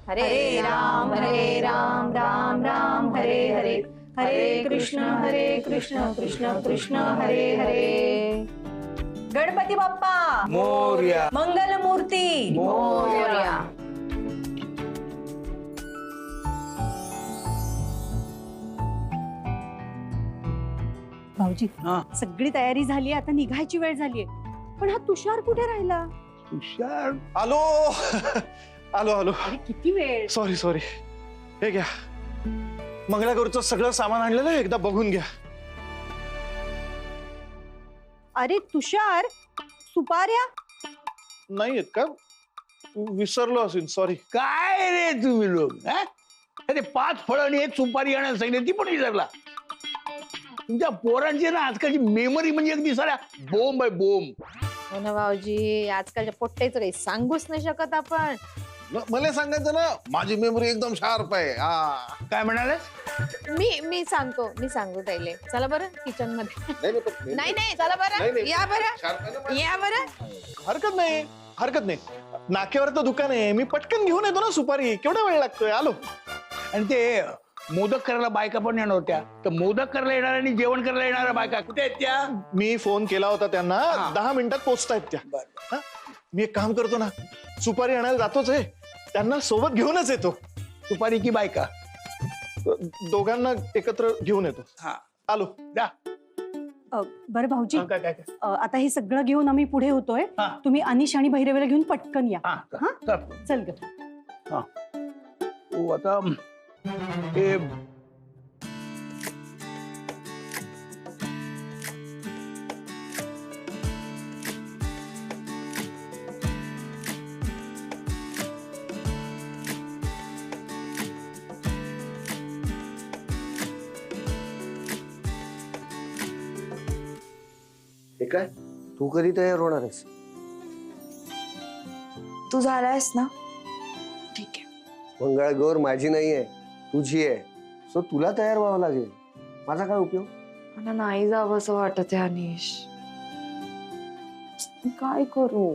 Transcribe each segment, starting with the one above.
हरे राम राम राम हरे हरे, हरे कृष्ण कृष्ण कृष्ण हरे हरे. गणपती बाप्पा मोरया. मंगलमूर्ती मोरया. भाऊजी हा. सगळी तयारी झाली, आता निघायची वेळ झालीये. पण हा तुषार कुठे राहिला? तुषार आलो आलो आलो. अरे किती वेळ. सॉरी हे घ्या, मंगळागौरचं सगळं सामान आणलेलं आहे, एकदा बघून घ्या. अरे तुषार, सुपाऱ्या. नाही आहेत का? विसरलो असेल, सॉरी. काय रे तुम्ही लोक, हा? अरे 5 फळं आणि 1 सुपारी आणायला सांगितलं, ती पण विसरला. तुमच्या पोरांची ना आजकालची मेमरी म्हणजे अगदी साऱ्या बोंब आहे, बोंब. हो ना भाऊजी, आजकालच्या पोट्टेचं काही सांगूच नाही शकत आपण. मला सांगायचं ना, माझी मेमरी एकदम शार्प आहे. काय म्हणाले? मी सांगतो ताईले. चला बरं किचन मध्ये. नाही नाही चला बरं, या बरं या बरं. हरकत नाही. नाक्यावर तर दुकान आहे, मी पटकन घेऊन येतो ना सुपारी. केवढा वेळ लागतोय, आलो. आणि ते मोदक करायला बायका पण येणार होत्या, तर मोदक करायला येणार आणि जेवण करायला येणाऱ्या बायका कुठे आहेत त्या? मी फोन केला होता त्यांना, हा. 10 मिनिटात पोहोचतायत त्या. हा? मी एक काम करतो ना, सुपारी आणायला जातोच आहे, त्यांना सोबत घेऊनच येतो. सुपारी की बायका? दोघांना एकत्र घेऊन येतो. हा, आलो. जा. बरं भाऊजी, काय आता हे सगळं घेऊन आम्ही पुढे होतोय. हा. तुम्ही अनिश आणि भैरवेला घेऊन पटकन या. हा, हा? चल. चल ग. तू आता हे हे काय, तू कधी तयार होणार आहेस? तू झालायस ना? ठीक आहे. मंगळागौर माझी नाही आहे, तुझी आहे. सो तुला तयार व्हावं लागेल. माझा काय उपयोग? मला नाही जावं असं वाटत आहे अनिश. मी काय करू?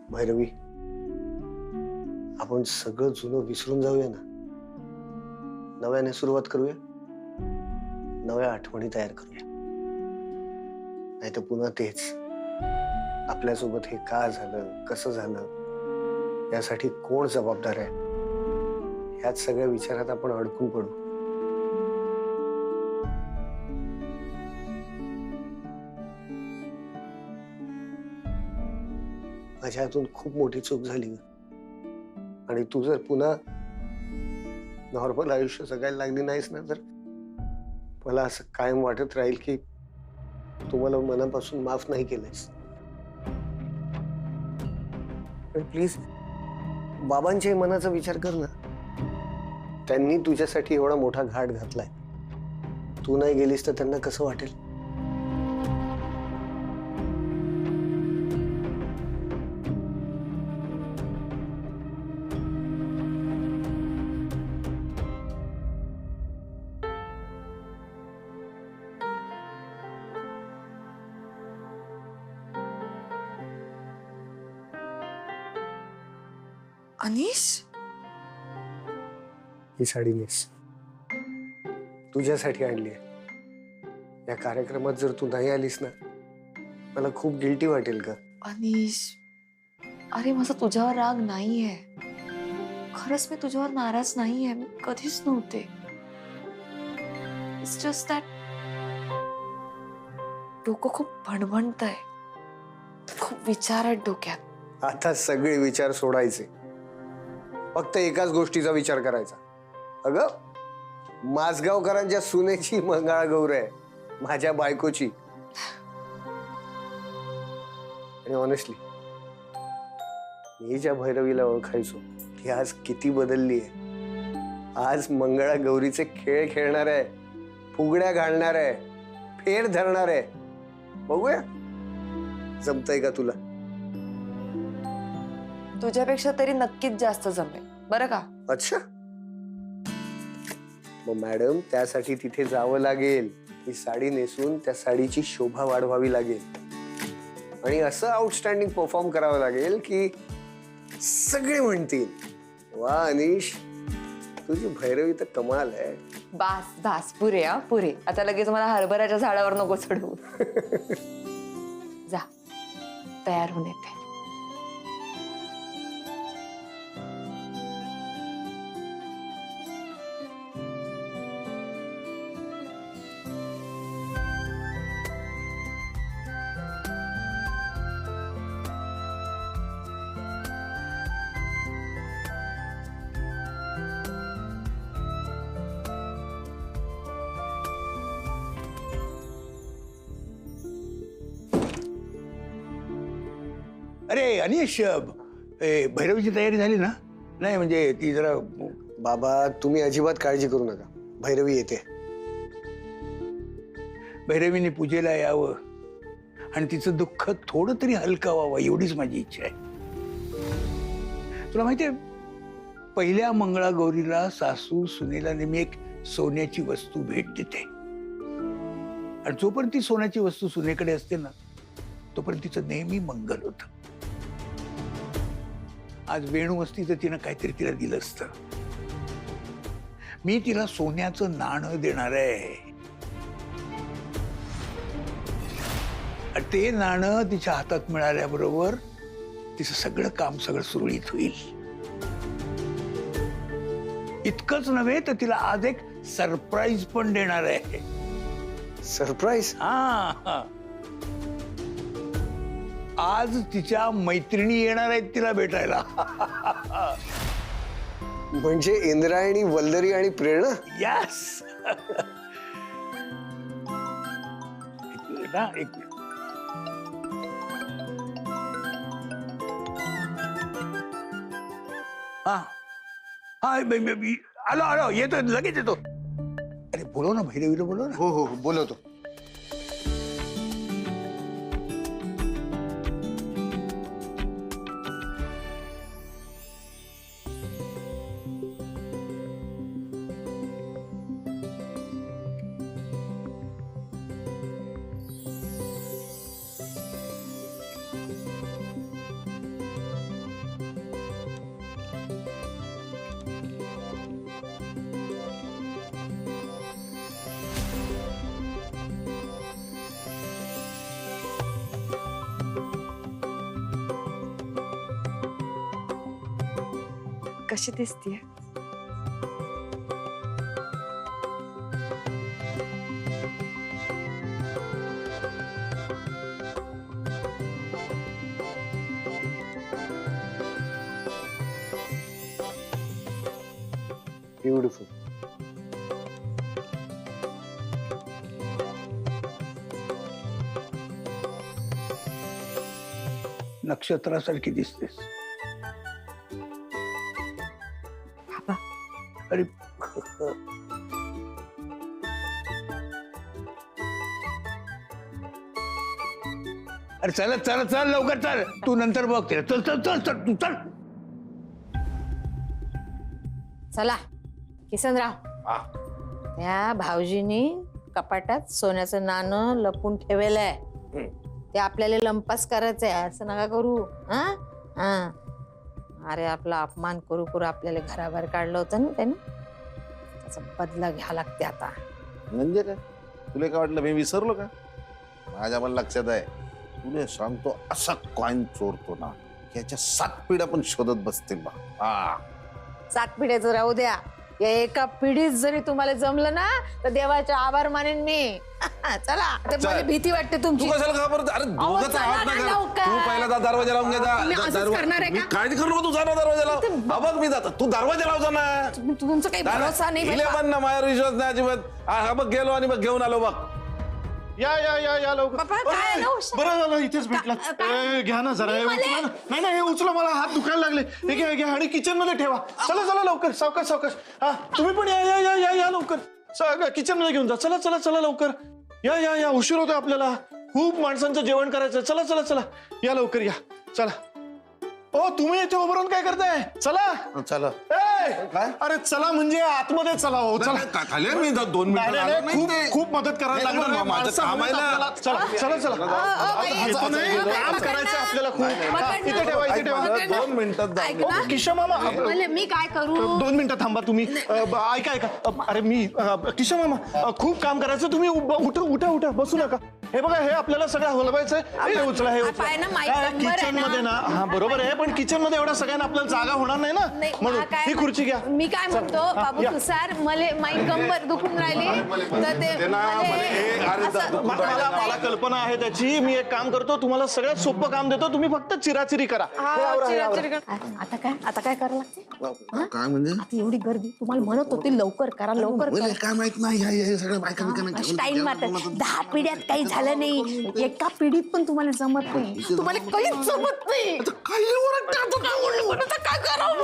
भैरवी, आपण सगळं जुनं विसरून जाऊया ना. नव्याने सुरुवात करूया, नव्या आठवणी तयार करूया. नाही तर पुन्हा तेच. आपल्यासोबत हे का झालं, कसं झालं, यासाठी कोण जबाबदार आहे, ह्याच सगळ्या विचारात आपण अडकून पडू. माझ्या हातून खूप मोठी चूक झाली, आणि तू जर पुन्हा नॉर्मल आयुष्य जगायला लागली नाहीस ना, तर मला असं कायम वाटत राहील की तू मला मनापासून माफ नाही केलंयस. पण प्लीज बाबांच्याही मनाचा विचार कर ना. त्यांनी तुझ्यासाठी एवढा मोठा घाट घातलाय. तू नाही गेलीस तर त्यांना कसं वाटेल? अनिश, ही साडी मिस तुझ्यासाठी आणली आहे. या कार्यक्रमात जर तू नाही आलीस ना, मला खूप गिल्टी वाटेल का? अनिश, अरे माझा तुझ्यावर राग नाहीये. खरंच मी तुझ्यावर नाराज नाहीये. मी कधीच नव्हते. इट्स जस्ट दॅट डोकं खूप भणभणतंय. खूप विचार आहेत डोक्यात. आता सगळे विचार सोडायचे, फक्त एकाच गोष्टीचा विचार करायचा. अगं, माजगावकरांच्या सुनेची मंगळागौर आहे, माझ्या बायकोची. आणि ऑनेस्टली मी ज्या भैरवीला ओळखायचो ती आज किती बदलली आहे. आज मंगळागौरीचे खेळ खेळणार आहे, फुगड्या घालणार आहे, फेर धरणार आहे. बघूया जमतंय का तुला. तुझ्यापेक्षा तरी नक्कीच जास्त जमेल बरं का. अच्छा, मग मॅडम त्यासाठी तिथे जावं लागेल, ही साडी नेसून त्या साडीची शोभा वाढवावी लागेल आणि असं आउटस्टँडिंग परफॉर्म करावं लागेल की सगळे म्हणतील, वा अनिश, तुझी भैरवी तर कमाल आहे. बास बास, पुरे हा पुरे. आता लगेच मला हरभऱ्याच्या झाडावर नको चढवू. जा, तयार होऊन येते. अरे अनिश, भैरवीची तयारी झाली ना? नाही म्हणजे ती जरा बाबा तुम्ही अजिबात काळजी करू नका, भैरवी येते. भैरवीने पूजेला यावं आणि तिचं दुःख थोडं तरी हलका व्हावं एवढीच माझी इच्छा आहे. तुला माहितीये, पहिल्या मंगळागौरीला सासू सुनेला नेहमी एक सोन्याची वस्तू भेट देते आणि जोपर्यंत ती सोन्याची वस्तू सुनेकडे असते ना, तोपर्यंत तिचं नेहमी मंगल होतं. आज वेणू असती तर तिनं काहीतरी तिला दिलं असतं. मी तिला सोन्याचं नाणं देणार आहे आणि ते नाणं तिच्या हातात मिळाल्याबरोबर तिचं सगळं काम सगळं सुरळीत होईल. इतकंच नव्हे तर तिला आज एक सरप्राईज पण देणार आहे. सरप्राईज? हा, आज तिच्या मैत्रिणी येणार आहेत तिला भेटायला. म्हणजे इंद्रायणी, वल्लरी आणि प्रेरणा? यस. एक हा हा, आलो आलो, येतो लगेच येतो. अरे बोलव ना, भैरवीला बोलव ना. हो हो बोलवतो. कशी दिसतीये? ब्युटिफुल. नक्षत्रासारखी दिसतेस. अरे अरे चल चल चल लवकर चल, तू नंतर बघ तिला. चल चल चल चल तू चल. चला किसनराव, त्या भाऊजीनी कपाटात सोन्याचं नाणं लपून ठेवलंय. ते आपल्याला लंपास करायचंय, असं नका करू. हा हा, अरे आपला अपमान करू करू आपल्याला घराबाहेर काढलं होतं ना त्याने, त्याचा बदला घ्यावा लागते आता. म्हणजे काय, तुला काय वाटलं मी विसरलो का? माझ्या पण लक्षात आहे. तुला सांगतो, असा कॉइन चोरतो ना, याच्या 7 पिढ्या पण शोधत बसतील बा. हा, 7 पिढ्याचं राहू द्या, या एका पिढीत जरी तुम्हाला जमलं ना तर देवाचे आभार मानेन मी. चला, ते मला भीती वाटते तू तुमची. कशाला घाबरत? अरे दोघंच आहात ना घरात. तू पहिला दरवाजा लावून तुम्ही असंच करणार आहे मी का? काळजी करू नको, तू जा ना दरवाजा लाव. हा बघ मी जातो, तू दरवाजा लावजा ना. तुमचा काही भरोसा नाही इले बाबा. पण ना, माझ्यावर विश्वास नाही अजिबात. हा बघ गेलो आणि बघ घेऊन आलो बघ. या या या या लवकर. बाबा, काय अरे, आलं? बरं झालं इथेच भेटला. घ्या ना जरा, हे उचला ना. नाही नाही, हे उचला, मला हात दुखायला लागले. हे घ्या घ्या आणि किचन मध्ये ठेवा. चला चला लवकर, सावकाश सावकाश. हा तुम्ही पण या या या या या लवकर, किचन मध्ये घेऊन जा. चला चला चला लवकर, या या या, उशीर होतोय आपल्याला. खूप माणसांचं जेवण करायचं. चला चला चला, या लवकर या. चला ओ तुम्ही इथे उभं राहून काय करताय? चला चला ए! काय? अरे चला म्हणजे आतमध्ये चला हो चला. खाली मी 2 नाही, मिनिटं नाही, आलो खूप नाही ते. खूप मदत करायला नाही, लागणार नाही, आहे. माझं माणसं काम आहे हवेत ना. आपल्याला. चला चला चला येतो नाही, काम करायचं आपल्याला खूप. हा, इथे ठेवा इथे ठेवा. 2 मिनिटात ऐक जाऊ. ना. किशा मामा मी काय करू? 2 मिनिटं थांबा तुम्ही. ऐका ऐका अरे मी किशा मामा खूप काम करायचं. तुम्ही उठा उठा बसू नका. हे बघा हे आपल्याला सगळं हलवायचंय. हे उचला हे उचला. पाय ना, माईक नंबर आहे किचन ना. मध्ये ना हा बरोबर आहे पण किचन मध्ये एवढ्या सगळ्यांना आपल्याला जागा होणार नाही ना नाही, म्हणून मला काय ही खुर्ची घ्या. मी काय म्हणतो बाबू या. तुषार मला माई कंबर दुखून राहिली तर ते ना, मला हे अरे असं- दुखून मला मला कल्पना आहे त्याची. मी एक काम करतो तुम्हाला सगळ्यात सोपं काम देतो. तुम्ही फक्त चिराचिरी करा. हा, हे आवरा, हे आवरा. चिराचिरी कर. आता काय करावं लागते? काय म्हणजे आता एवढी गर्दी तुम्हाला म्हणत होती लवकर करा लवकर मला करा. काय माहित नाही हे सगळं बायका बिकांना टाइम मारतात 10 पिढ्यात काही झालं नाही. एका पिढीत पण तुम्हाला जमत नाही. तुम्हाला काहीच जमत नाही. आता काय करावं?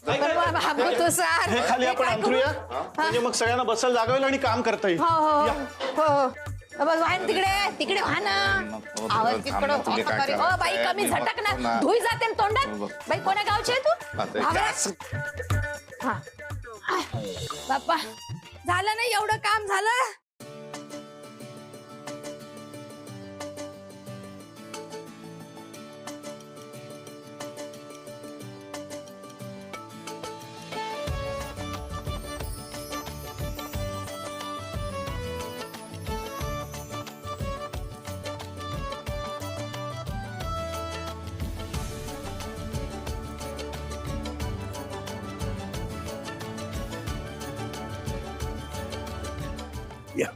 बरं, बाबू तुषार, हे खाली हे आपण काय करू? अंथरूया म्हणजे मग सगळ्यांना बसायला जागा होईल आणि काम करता येईल. हो हो या. हो बघ वाहन तिकडे वाहन आवाज तिकडं तुला काय अरे, ओ बाई करायचंय? कमी मी झटक बघतो ना ना. धुई जाते ना तोंडात. बाई कोण्या गावची आहे तू? आता भावड्या? काय हा. बाप्पा झालं ना एवढं काम झालं. या.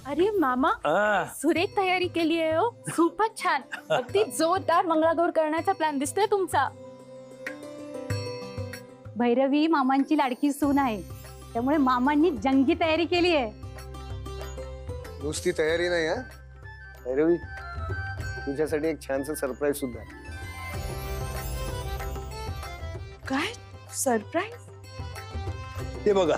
अरे मामा आ, सुरेख तयारी केली आहे हो. खूपच छान. अगदी जोरदार मंगळागौर करण्याचा प्लॅन दिसतोय तुमचा. भैरवी मामांची लाडकी सून आहे त्यामुळे मामांनी जंगी तयारी केली आहे. नुसती तयारी नाही हा भैरवी, तुझ्यासाठी एक छानसं सरप्राईज सुद्धा आहे. काय सरप्राईज? ते बघा.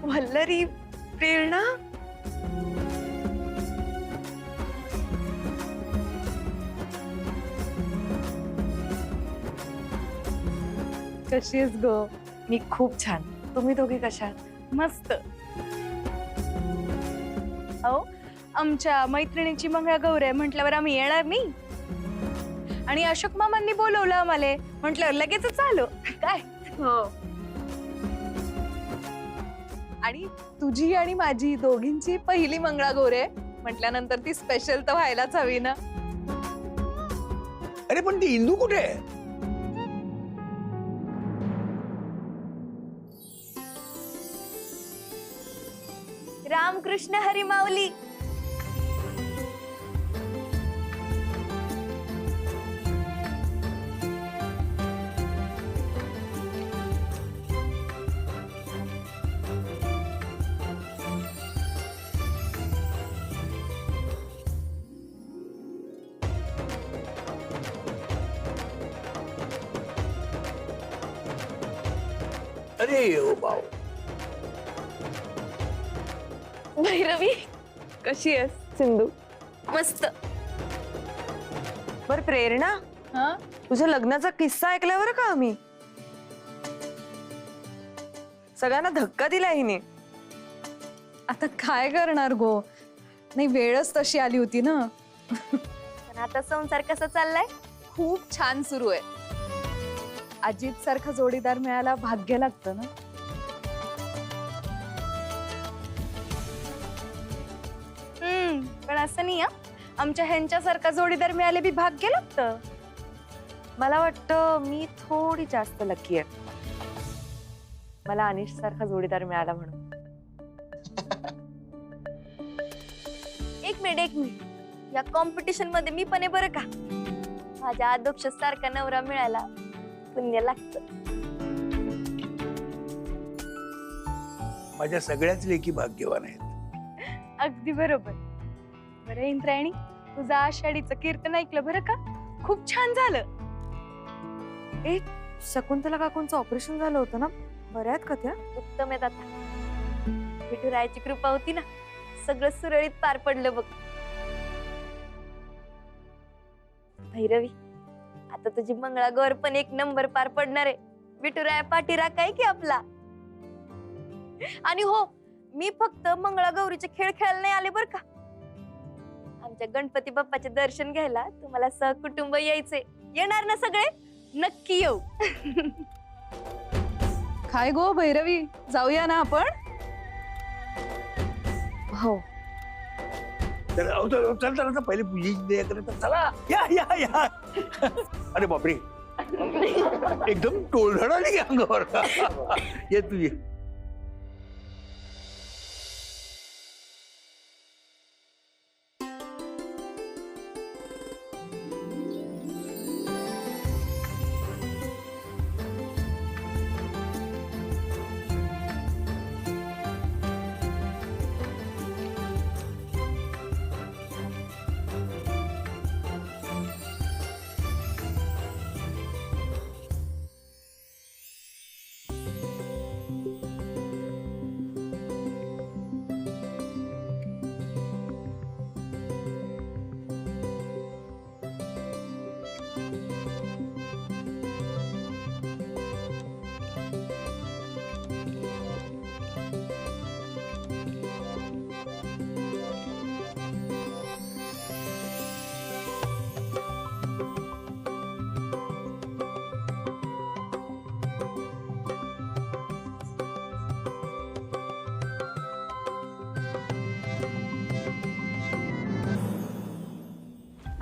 वल्लरी, प्रेरणा, कशी आहेस गो? मी खूप छान. तुम्ही दोघे कशा आहात? मस्त. अहो आमच्या मैत्रिणीची मंगळागौर आहे म्हटल्यावर आम्ही येणार नाही. आणि अशोक मामांनी बोलवलं आम्हाला म्हटल्यावर लगेचच आलो. काय हो. आणि तुझी आणि माझी दोघींची पहिली मंगळागौर आहे म्हटल्यानंतर ती स्पेशल तर व्हायलाच हवी ना. अरे पण ती इंदू कुठे आहे? रामकृष्ण हरी माऊली. अरे ओ बाव. भैरवी कशी आहेस? सिंधू मस्त. बर प्रेरणा, तुझ्या लग्नाचा किस्सा ऐकला बरं का आम्ही. सगळ्यांना धक्का दिला हिने. आता काय करणार गो, नाही वेळच तशी आली होती ना. पण आता संसार कसा चाललाय? खूप छान सुरू आहे. अजित सारखा जोडीदार मिळायला भाग्य लागतं ना. असं नाही. आमच्या ह्यांच्यासारखा जोडीदार मिळाले बी भाग्य लागतं. मला वाटतं मी थोडी जास्त लकी आहे. मला अनिश सारखा जोडीदार मिळाला म्हणून. एक मिनिट, या कॉम्पिटिशन मध्ये मी पण आहे बरं का. माझ्या आदोक्ष सारखा नवरा मिळायला पुण्य लागतं. माझ्या सगळ्याच लेकी भाग्यवान आहेत. अगदी बरोबर. बरं इंद्रायणी, तुझं आषाढीचं कीर्तन ऐकलं बरं का, खूप छान झालं. शकुंतला काकूंचं ऑपरेशन झालं होतं ना, बऱ्या आहेत का त्या? उत्तम आहेत आता. विठुरायाची कृपा होती ना, सगळं सुरळीत पार पडलं बघ. भैरवी, आता तुझी मंगळागौर पण एक नंबर पार पडणार आहे. विठुराया पाठी राखाय की आपला. आणि हो, मी फक्त मंगळागौरीचे खेळ खेळायला नाही आले बर का. आमच्या गणपती बाप्पाचे दर्शन घ्यायला तुम्हाला सहकुटुंब यायचे. येणार ना सगळे? नक्की येऊ. काय गो भैरवी, जाऊया ना आपण? हो. तर चल चला पहिले पूजेची दया करत चला. या या या. अरे बापरे, एकदम टोळधड आली की अंगावर. ये तुझी.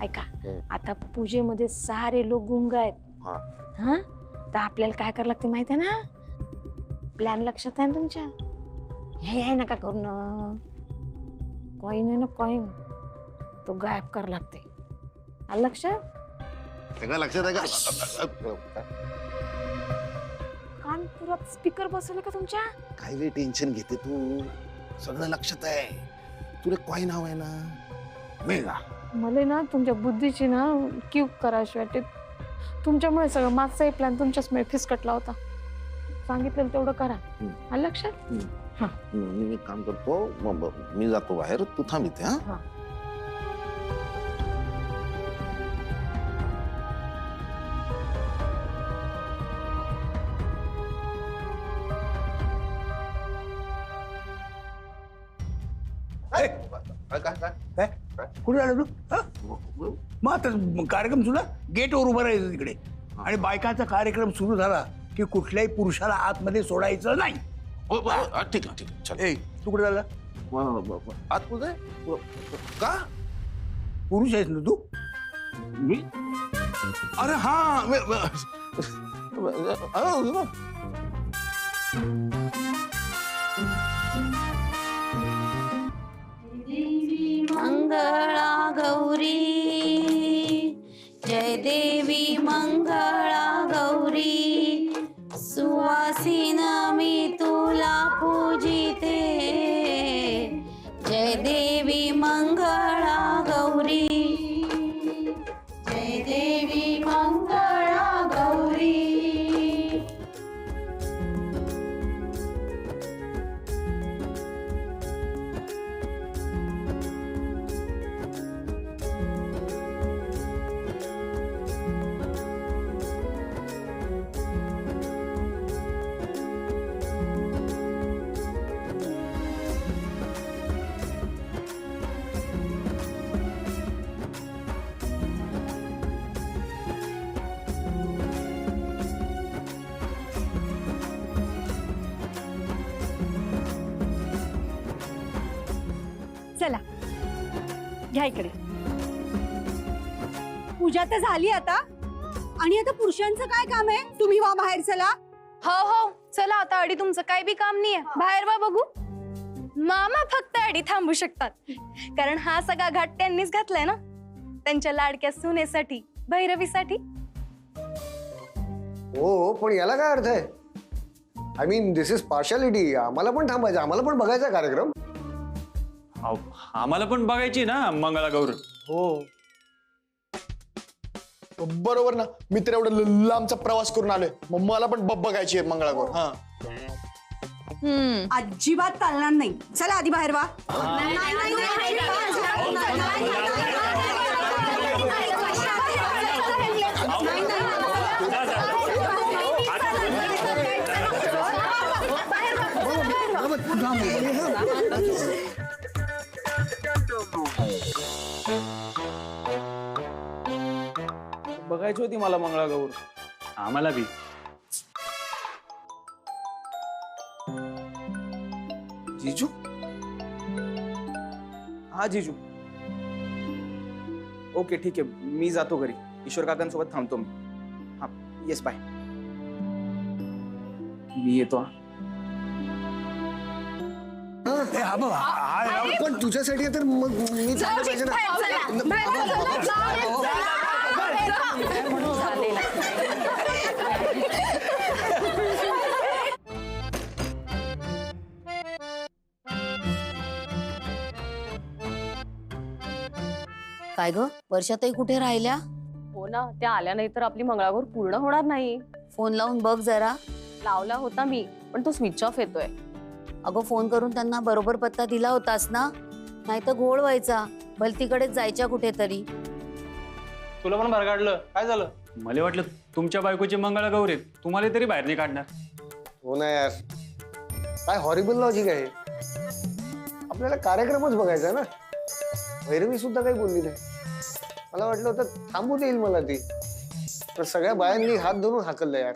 ऐका, आता पूजेमध्ये सारे लोक गुंग आहेत. हा, तर आपल्याला काय करावं लागते माहिती आहे ना? प्लॅन लक्षात आहे ना तुमच्या? हे नका करू ना. कॉईन आहे ना, कॉईन तो गायब करावं लागते. आलं लक्षात? लक्षात आहे का? कानपुरात स्पीकर बसवले का तुमच्या? काय रे टेन्शन घेते तू? सगळं लक्षात आहे. तुला कॉईन हवाय ना? मेगा. मला ना तुमच्या बुद्धीची ना क्यूब करायची वाटते. तुमच्यामुळे सगळं मागचाही प्लॅन तुमच्याचमुळे फिसकटला होता. सांगितलेलं तेवढं करा. आलं लक्षात? मी एक काम करतो, मी जातो बाहेर, तू थांब इथे. हा, काय कुठे आलं तू? मग आता कार्यक्रम सुद्धा गेटवर उभं राहायचं तिकडे. आणि बायकाचा कार्यक्रम सुरू झाला की कुठल्याही पुरुषाला आतमध्ये सोडायचं नाही. ठीक आहे, ठीक आहे, चल. ए, तू कुठे झाला? आत कुठे? का? पुरुष आहेस ना तू? मी? अरे हा, मंगळा गौरी, जय देवी मंगळा गौरी, सुवासिन मी तुला पूजिते. जय देवी मंगळा गौरी, जय देवी मंगळा गौरी. घ्या इकडे. पूजा तर झाली आता आणि आता पुरुषांचं काय काम आहे? तुम्ही वा बाहेर चला. हो हो चला आता अडी तुमचं काही बी काम नाहीये. बाहेर वा बघू. मामा फक्त अडी थांबू शकतात कारण हा सगळा घाट त्यांनीच घातलाय ना त्यांच्या लाडक्या सुनेसाठी भैरवीसाठी. हो पण याला काय अर्थ आहे? I mean this is partiality. आम्हाला पण थांबायचं, आम्हाला पण बघायचा कार्यक्रम. आम्हाला पण बघायची ना मंगळागौर. हो बरोबर ना. मी तर एवढं लांबचा प्रवास करून आलोय, मग मला पण बघायची आहे मंगळागौर. हा अजिबात चालणार नाही. चला आधी बाहेर वा. बघायची होती मला मंगळागौर. आम्हाला बी. जीजू. हा जीजू. ओके ठीक आहे, मी जातो घरी. ईश्वर काकांसोबत थांबतो मी. हा येस बाय. मी येतो. पण तुझ्यासाठी तर मग मी चाललं पाहिजे ना. काय ग वर्षाताई कुठे राहिल्या? हो ना, त्या आल्या नाही तर आपली मंगळागौर पूर्ण होणार नाही. फोन लावून बघ जरा. लावला होता मी पण तो स्विच ऑफ येतोय. अगं फोन करून त्यांना बरोबर पत्ता दिला होतास ना, नाही तर घोळ व्हायचा. भलतीकडेच जायच्या कुठेतरी. तुला पण बाहेर काढलं काय झालं? मला वाटलं तुमच्या बायकोची मंगळागौर आहे, तुम्हाला तरी बाहेर नाही काढणार. हो ना यार, काय हॉरिबल लॉजिक आहे. आपल्याला कार्यक्रमच बघायचा ना. भैरवी सुद्धा काही बोलली नाही. मला वाटलं होतं थांबू देईल मला ती, तर सगळ्या बायांनी हात धरून हाकललं यार.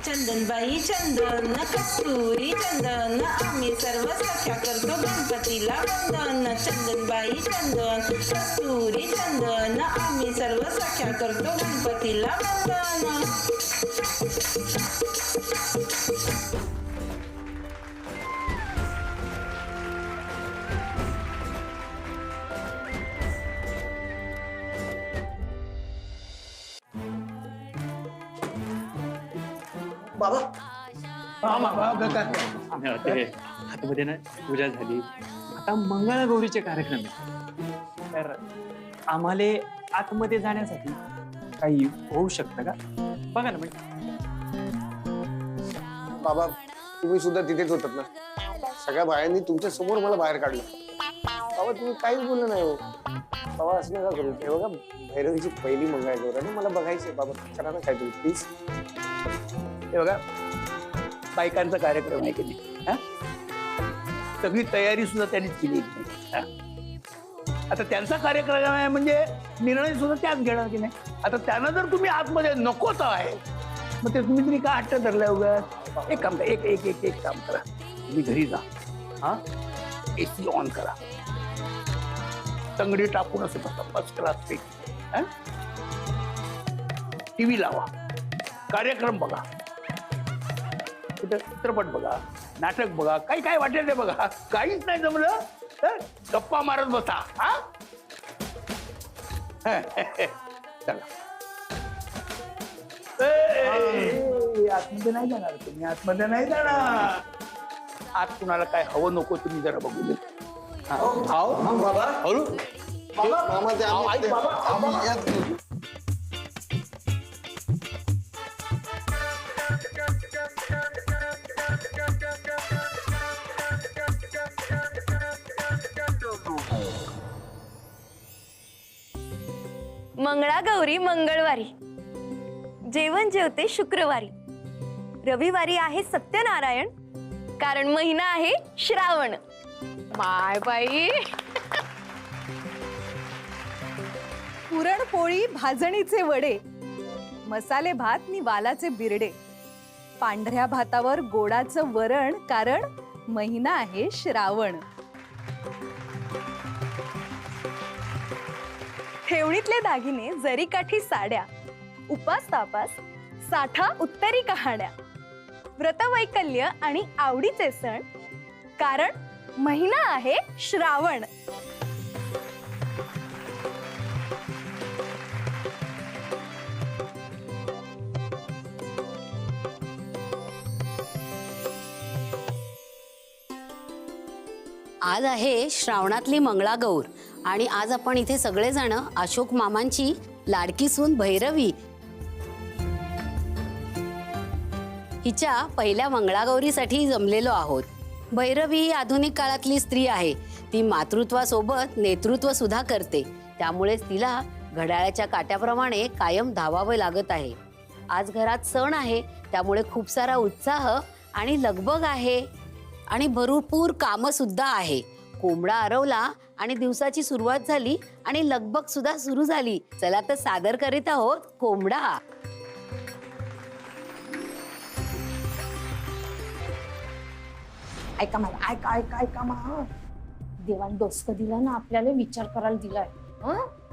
चंदनबाई चंदन कस्तुरी चंदन आम्ही सर्व सख्या करतो गणपतीला वंदन. चंदनबाई चंदन कस्तुरी चंदन आम्ही सर्व सख्या करतो गणपतीला वंदन. बाबा आतमध्ये ना पूजा झाली, आता मंगळागौरीचे कार्यक्रम आहे, तर आम्हाला आतमध्ये जाण्यासाठी काही होऊ शकतं का? बघा ना. बाबा तुम्ही सुद्धा तिथेच होतात ना. सगळ्या बायांनी तुमच्या समोर मला बाहेर काढलं. बाबा तुम्ही काहीच बोललं नाही हो. बाबा असं नका करू. हे बघा भैरवीची पहिली मंगळागौर आहे ना, मला बघायची. बाबा करा ना काहीतरी प्लीज. हे बघा बायकांचा कार्यक्रम आहे की नाही, सगळी तयारी सुद्धा त्यांनीच केली. आता त्यांचा कार्यक्रम आहे म्हणजे निर्णय सुद्धा त्याच घेणार की नाही. आता त्यांना जर तुम्ही आतमध्ये नकोच आहे मग ते तुम्ही तरी का हट्ट धरलाय उगाच. एक काम करा, एक एक एक एक काम करा, तुम्ही घरी जा, हा AC ऑन करा, तंगडी टाकून असे फर्स्ट क्लास टीव्ही लावा, कार्यक्रम बघा, कुठे चित्रपट बघा, नाटक बघा, काही काय वाटेल ते बघा. काहीच नाही जमलं तर गप्पा मारत बसा. हा चला. आतमध्ये नाही जाणार तुम्ही, आतमध्ये नाही जाणार. आत कुणाला काय हवं नको तुम्ही जरा बघू दे. मंगळागौरी मंगळवारी, जेवण जेवते शुक्रवारी, रविवारी आहे सत्यनारायण, कारण महिना आहे श्रावण. माय बाई, पुरणपोळी भाजणीचे वडे, मसाले भात नि वालाचे बिरडे, पांढऱ्या भातावर गोडाचं वरण, कारण महिना आहे श्रावण. ठेवणीतले दागिने, जरीकाठी साड्या, उपास तापास, साठा उत्तरी कहाण्या, व्रतवैकल्य आणि आवडीचे सण, कारण महिना आहे श्रावण. आज आहे श्रावणातली मंगळागौर आणि आज आपण इथे सगळेजण अशोक मामांची लाडकी सून भैरवी हिच्या पहिल्या मंगळागौरीसाठी जमलेलो आहोत. भैरवी ही आधुनिक काळातली स्त्री आहे. ती मातृत्वासोबत नेतृत्व सुद्धा करते, त्यामुळेच तिला घड्याळाच्या काट्याप्रमाणे कायम धावावं लागत आहे. आज घरात सण आहे, त्यामुळे खूप सारा उत्साह आणि लगबग आहे आणि भरपूर कामं सुद्धा आहे. कोंबडा आरवला आणि दिवसाची सुरुवात झाली आणि लगबग सुद्धा सुरू झाली. चला तर सादर करीत आहोत कोंबडा. ऐका मला, ऐका ऐका ऐका मा. देवाने डोसकं दिलं ना आपल्याला, विचार करायला दिलाय.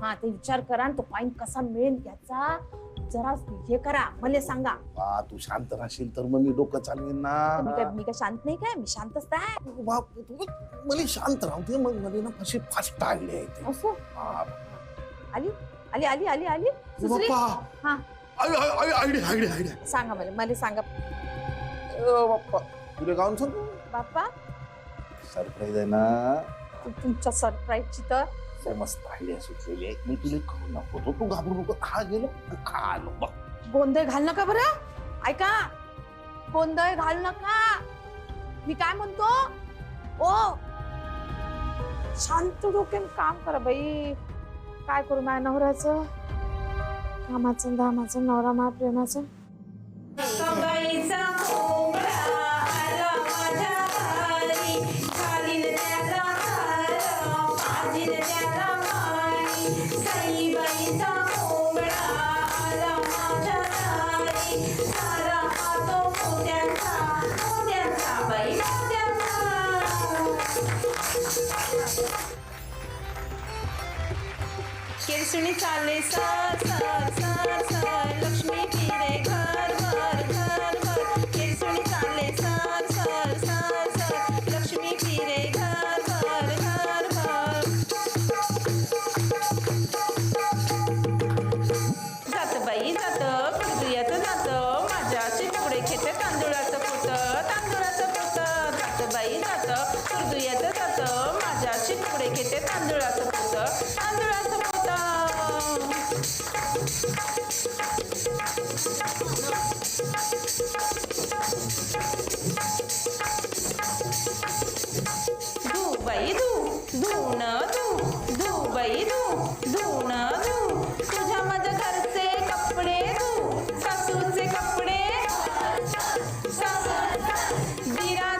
हा ते विचार करा, तो पॉइंट कसा मिळेल याचा जरा हे करा, मला सांगा. तू शांत राहशील तर मग मी डोकं चालवेन ना. मी काय शांत नाही काय, मी शांतच आहे. मला शांत राहू दे, मग मला ना अशी फास्ट आयडिया येते. असं आली आली आली आली आली दुसरी. हा आयडिया सांगा मला सांगा तुला गाऊन सांगू बाप्पा. सरप्राईज आहे ना तुमच्या सरप्राईजची तर मस्त आयडिया सुचलेली आहे. मी तुला करू नको, तू घाबरू नको. हा गेलो हा आलो बघ. गोंधळ घाल नका बरं. ऐका, गोंधळ घाल नका. मी काय म्हणतो, ओ शांत डोक्याने काम करा बाई. काय करू माझ्या नवऱ्याचं, कामाचं धामाचं, नवरा मा प्रेमाचं. केरसुणी चाले sir sir sir sir, Lakshmi फिरे घर घर घर घर. केरसुणी चाले sir sir sir sir, Lakshmi फिरे घर घर घर घर. जात बाई जात, कडुयाचं जात, माझ्याचे तुकडे खेते तांदुळाचं पोत, तांदुळाचं पोत. जात बाई जात, कडुयाचं जात, माझ्याचे तुकडे खेते तांदुळाचं पोत, तांदुळाचं पोत. धू बाई धू, धुन धू, धू बाई धू, धुन धू. तुझ्या माझ्या घरचे कपडे धू, सासूचे कपडे, दिरा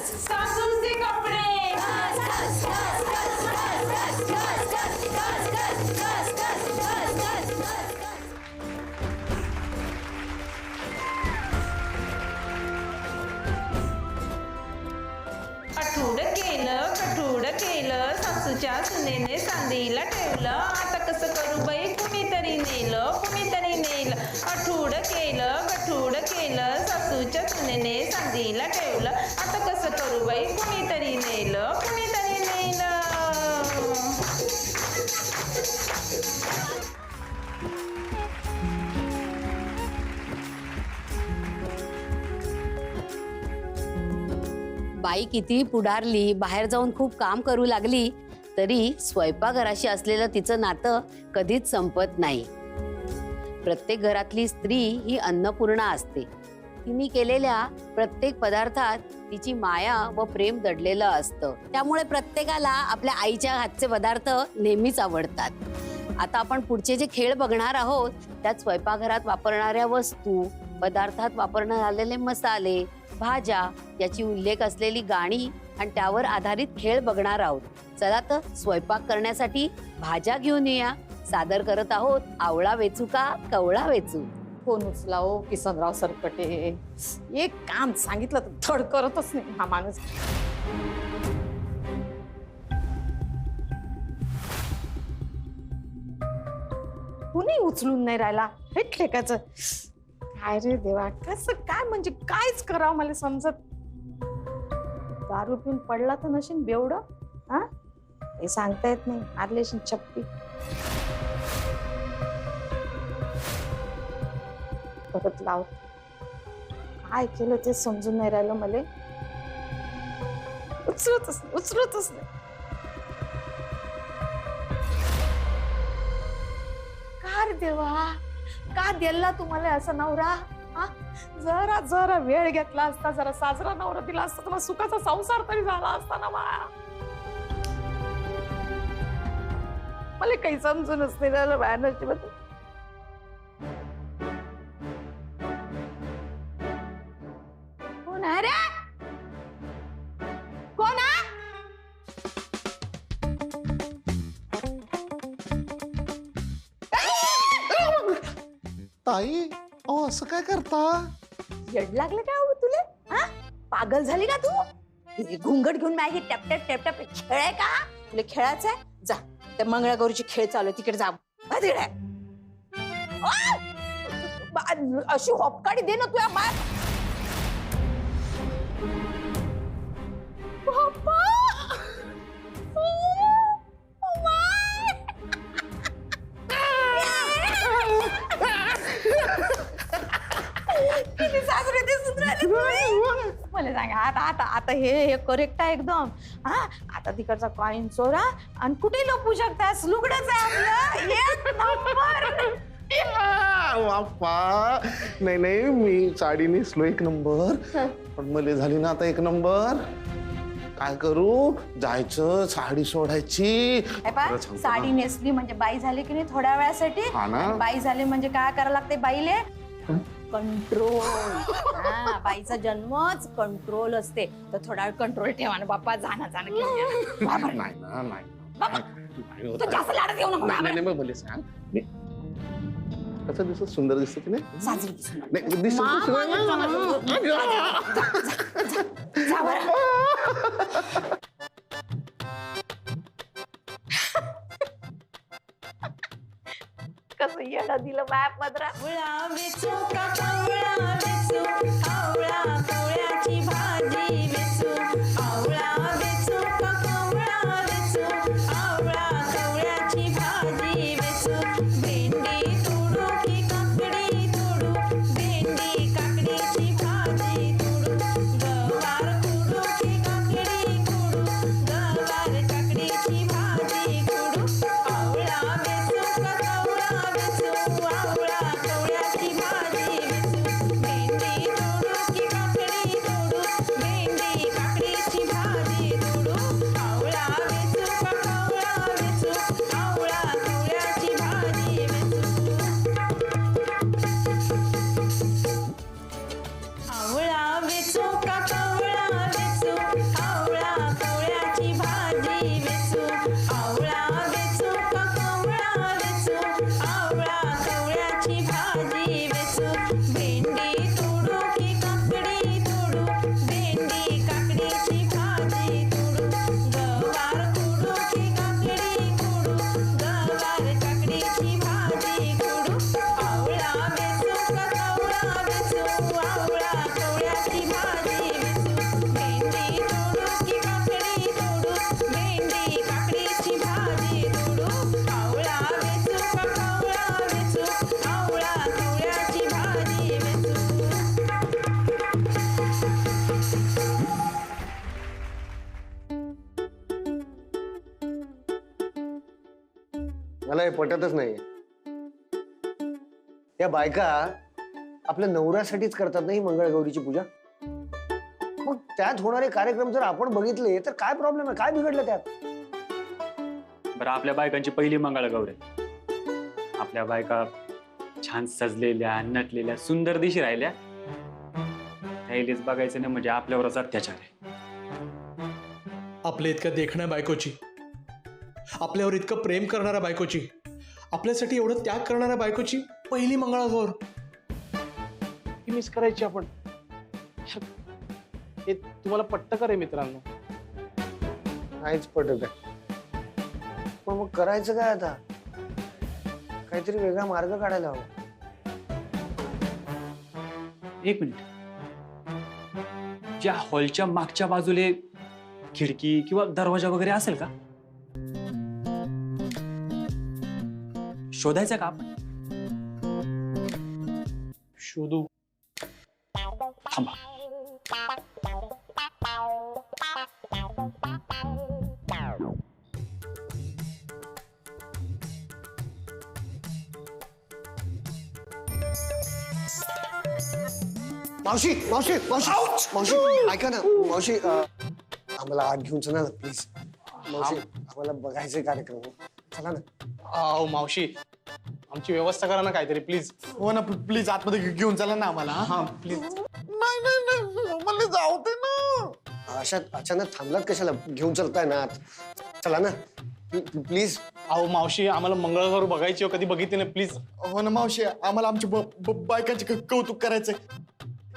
घस सासूचे कपडे कठूड केलं सासूच्या सुनेने चांदीला ठेवलं आता कसं करू बाई कुणीतरी नेलं कठूड केलं सासूच्या सुनेने चांदीला ठेवलं आता कसं करू बाई कुणीतरी नेलं बाई किती पुढारली, बाहेर जाऊन खूप काम करू लागली तरी स्वयंपाकघराशी असलेलं तिचं नातं कधीच संपत नाही. प्रत्येक घरातली स्त्री ही अन्नपूर्णा असते. तिने केलेल्या प्रत्येक पदार्थात तिची माया व प्रेम दडलेलं असतं. त्यामुळे प्रत्येकाला आपल्या आईच्या हातचे पदार्थ नेहमीच आवडतात. आता आपण पुढचे जे खेळ बघणार आहोत त्यात स्वयंपाकघरात वापरणाऱ्या वस्तू, पदार्थात वापरण्यात आलेले मसाले, भाज्या याची उल्लेख असलेली गाणी आणि त्यावर आधारित खेळ बघणार आहोत. चला तर स्वयंपाक करण्यासाठी भाज्या घेऊन येऊया. सादर करत आहोत आवळा वेचू का कवळा वेचू. फोन उचला हो किसनराव सरपटे. एक काम सांगितलं तर धड करतच नाही हा माणूस. कुणी उचलून नाही राहिला हे ठेकाचं. काय रे देवा, कसं काय म्हणजे कायच करावं मला समजत. दारू पिऊन पडला तर नशीन बेवड. हा हे सांगता येत नाही. आदलेशीन चप्पी परत लाव. काय केलं ते समजून नाही राहिलं मला. उचलतच नाही. का रे देवा, का दिला तुम्हाला असं नवरा? जरा वेळ घेतला असता, जरा साजरा नवरा दिला असता तर सुखाचा संसार तरी झाला असता ना. मला काही समजूनच नाही राहिलं बाहेरची बद्दल. कोण आहे रे? कोण आहे? ताई अहो असं काय करता? येड लागलं काय हो तुला? हा पागल झाली का तू? हे घुंगट घेऊन मॅगी टॅप खेळ आहे का तुला? खेळायचं आहे? जा त्या मंगळागौरीची खेळ चालू आहे तिकडे जा. अशी हॉपकाडी दे ना तुझ्या मार. मला सांगा आता हे करेक्ट आहे एकदम. हा आता तिकडचा कॉइन चोरा आणि कुठे लपू शकतास. लुगडच आहे आपलं. एक नंबर. बाप्पा नाही मी साडी नेसलो एक नंबर, पण मला झाली ना आता एक नंबर. काय करू? जायचं साडी सोडायची. साडी नेसली म्हणजे बाई झाली की नाही थोड्या वेळासाठी. बाई झाली म्हणजे काय करायला लागते बाईले? कंट्रोल. बाईचा जन्मच कंट्रोल असते. तर थोडा वेळ कंट्रोल ठेवा ना बाप्पा. जाणं जास्त लाडत येऊ नको. कसं दिसत? सुंदर दिसत की नाही? साजरी कसं येडा दिलं बाप मद्रा. आवळा वेचू का कवळा वेचू, आवळा कवळ्याची भाजी वेचू. आवळा वेचू का कवळा वेचू, आवळा कवळ्याची भाजी वेचू. भेंडी तोडू की काकडी तोडू, भेंडी काकडीची भाजी तोडू. गवार तोडू की काकडी तोडू, गवार काकडीची भाजी तोडू. आवळा वेचू का कवळा वेचू, आवळा कवळ्याची भाजी वेचू. भेंडी तोडू की काकडी तोडू, भेंडी आवळा कवळ्याची भाजी वेचू आवळा वेचू का कवळा वेचू आवळा कवळ्याची भाजी वेचू भेंडी तोडू की काकडी तोडू भेंडी काकडीची भाजी तोडू गवार तोडू की काकडी तोडू गवार काकडीची भाजी तोडू आवळा वेचू का कवळा वेचू आवळा कवळ्याची भाजी वेचू भेंडी तोडू की काकडी तोडू भेंडी काकडीची भाजी तोडू आवळा वेचू का कवळा वेचू आवळा कवळ्याची भाजी वेचू. मला हे पटतच नाही. या बायका आपल्या नवऱ्यासाठीच करतात नाही मंगळगौरीची पूजा. मग त्यात होणारे कार्यक्रम जर आपण बघितले तर काय प्रॉब्लेम आहे? काय बिघडलं त्यात? बरं, आपल्या बायकांची पहिली मंगळागौर आहे. आपल्या बायका छान सजलेल्या, नटलेल्या, सुंदर दिशी राहिल्या. त्याइलेच बघायचं नाही म्हणजे आपल्यावरच अत्याचार आहे. आपल्या इतक्या देखण्या बायकोची, आपल्यावर इतकं प्रेम करणाऱ्या बायकोची, आपल्यासाठी एवढं त्याग करणाऱ्या बायकोची पहिली मंगळागौर ही मिस करायची आपण. हे तुम्हाला पटतं का रे मित्रांनो? नाहीच पटत आहे. पण मग करायचं काय आता? काहीतरी वेगळा मार्ग काढायला हवा. एक मिनिट, ज्या हॉलच्या मागच्या बाजूले खिडकी किंवा दरवाजा वगैरे असेल का? शोधायचं का आपण? शोधू. थांबा. मावशी मावशी मावशी मावशी ऐका ना मावशी, आम्हाला आत घेऊन चला ना प्लीज. मावशी आम्हाला बघायचे कार्यक्रम. चला ना. अहो मावशी, आमची व्यवस्था करा ना काहीतरी प्लीज. हो ना, प्लीज आतमध्ये घेऊन चला ना आम्हाला. हा प्लीज. नाही मला जाऊ दे ना. अशा अचानक थांबलात कशाला? घेऊन चलताय ना आत. चला ना प्लीज. अहो मावशी, आम्हाला मंगळगौर बघायची, कधी बघितली नाही प्लीज. हो ना मावशी, आम्हाला आमच्या बायकांचे कौतुक करायचंय.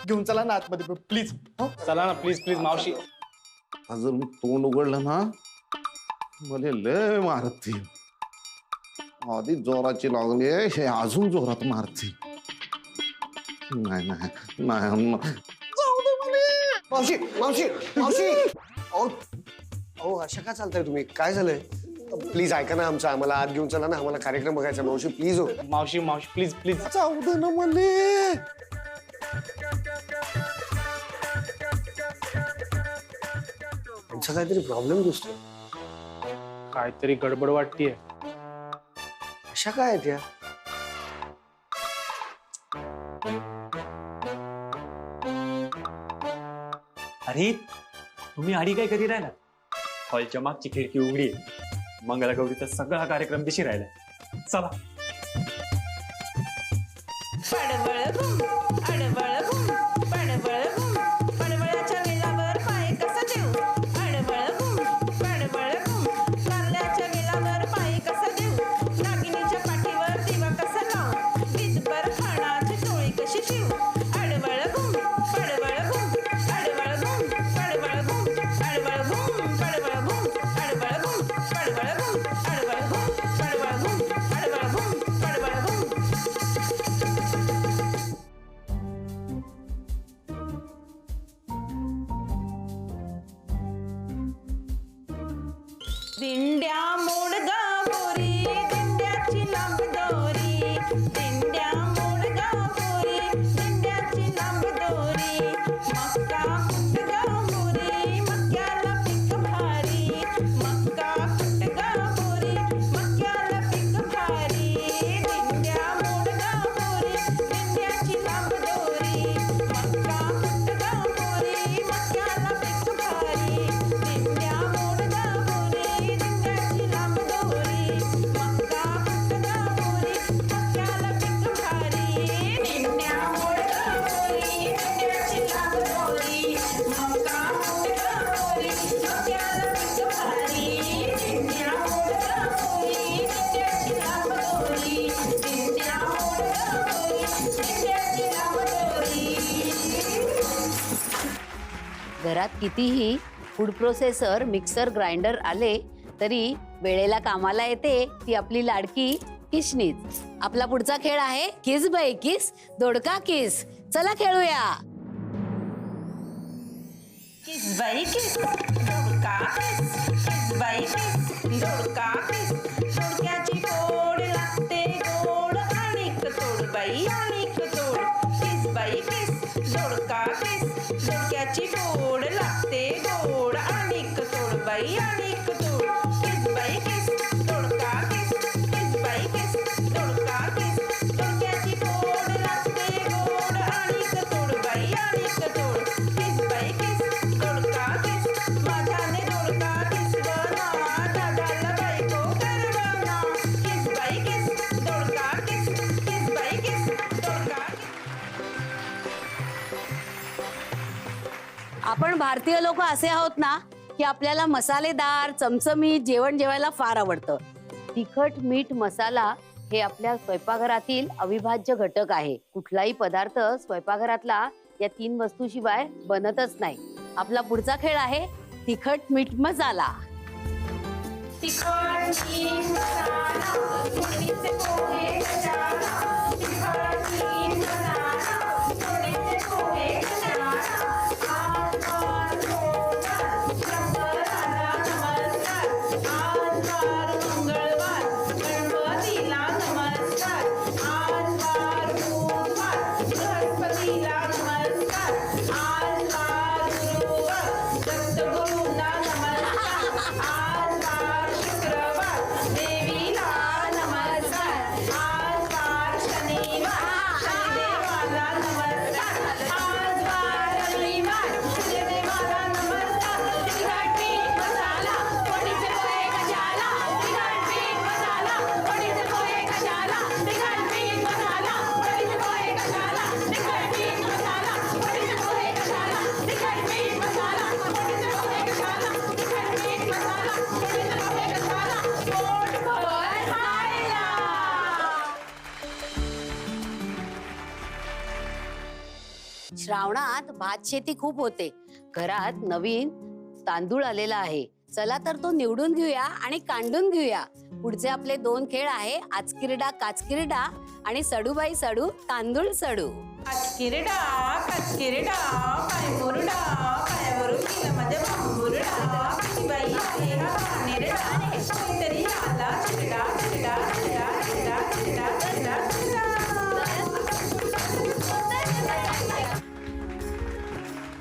घेऊन चला ना आतमध्ये प्लीज. चला ना प्लीज प्लीज मावशी. जर मी तोंड उघडलं ना मला लय मारतील. आधी जोराची लागली हे अजून जोरात मारतील. नाही नाही नाही. मावशी मावशी मावशी, अहो अशा का चालताय तुम्ही? काय झालंय? प्लीज ऐका ना आमचं. आम्हाला आत घेऊन चला ना. आम्हाला कार्यक्रम बघायचा. मावशी प्लीज. हो मावशी मावशी प्लीज प्लीज. जाऊ दे ना मले. त्यांचा काहीतरी प्रॉब्लेम दिसतोय. काहीतरी गडबड वाटतीये. अशा काय आहेत या? अरे तुम्ही आडी काय करी राहिला? हॉलच्या मागची खिडकी उघडी आहे. मंगळागौरीचा सगळा कार्यक्रम दिशी राहिला. चला. पडबळ घुम अडबळ घुम पडबळ घुम पडबळाच्या वेलावर पाय कसा देऊ अडबळ घुम पडबळ घुम कारल्याच्या वेलावर पाय कसा देऊ नागिनीच्या पाठीवर दिवा कसा लावू वीजभर खाणाची टोळी कशी शिवू अडबळ घुम पडबळ घुम अडबळ घुम पडबळ घुम अडबळ घुम पडबळ घुम अडबळ घुम पडबळ घुम अडबळ घुम पडबळ घुम अडबळ घुम पडबळ घुम. दिंड्या मोडगा पोरी दिंड्याची लांब दोरी दिंड्या मोडगा पोरी दिंड्याची लांब दोरी मक्का कुटगा मोरी मक्याला पीक भारी मक्का कुटगा मोरी मक्याला पीक भारी दिंड्या मोडगा पोरी दिंड्याची लांब दोरी मक्का कुटगा मोरी मक्याला पीक भारी दिंड्या मोडगा पोरी दिंड्याची लांब घरात कितीही फूड प्रोसेसर, मिक्सर, ग्राइंडर आले तरी वेळेला कामाला येते ती आपली लाडकी किशनीच. आपला पुढचा खेळ आहे किस बाई किस, दोडका किस. चला खेळूया. किस बाई किस, दोडका किस, किस बाई किस, दोडका किस. दोडक्याची फोड लागते गोड, आणिक तोड बाई आणिक तोड. किस बाई किस, दोडका किस, दोडक्याची फोड लागते गोड, आणिक तोड बाई आणिक तोड. किस बाई किस, दोडका किस, किस बाई किस, दोडका किस. दोडक्याची फोड लागते गोड, आणिक तोड बाई आणिक तोड. किस बाई किस, दोडका किस, माझ्याने दोडका किसवना, दादाला बायको करवना. किस बाई किस, दोडका किस, किस बाई किस, दोडका किस. आपण भारतीय लोक असे आहोत ना की आपल्याला मसालेदार चमचमीत जेवण जेवायला फार आवडतं. तिखट, मीठ, मसाला हे आपल्या स्वयंपाकघरातील अविभाज्य घटक आहे. कुठलाही पदार्थ स्वयंपाकघरातला या 3 वस्तूशिवाय बनतच नाही. आपला पुढचा खेळ आहे तिखट, मीठ, मसाला. तिखट मीठ मसाला, फोडणीचे पोहे कशाला. तिखट मीठ मसाला, फोडणीचे पोहे कशाला. आज वार सोमवार, शंकराला नमस्कार. आज वार मंगळवार, गणपतीला नमस्कार. आज वार बुधवार, बृहस्पतीला नमस्कार. आज वार गुरुवार, दत्तगुरूंना नमस्कार. आज वार शुक्रवार, देवीला नमस्कार. आज वार शनिवार, शनिदेवाला नमस्कार. आज वार रविवार, शनिदेवाला नमस्कार. तिखट मीठ मसाला, फोडणीचे पोहे कशाला. तिखट मीठ मसाला, फोडणीचे पोहे कशाला. तिखट मीठ मसाला, फोडणीचे पोहे कशाला. तिखट मीठ मसाला, फोडणीचे पोहे कशाला. तिखट मीठ मसाला, फोडणीचे पोहे कशाला. तिखट मीठ मसाला, फोडणीचे पोहे कशाला. पोटभर खायला. श्रावणात भात शेती खूप होते. घरात नवीन तांदूळ आलेला आहे. चला तर तो निवडून घेऊया आणि कांडून घेऊया. पुढचे आपले 2 खेळ आहे आचकिरडा काचकिरडा आणि सडूबाई सडू तांदूळ सडू. आचकिरडा काचकिरडा, पाय मुरडा, पायावरून गेला माझ्या बांबुरडा. किती बाई आहे हा पानेरडा, कोणीतरी आला चिरडा चिरडा चिरडा चिरडा चिरडा चिरडा चिरडा.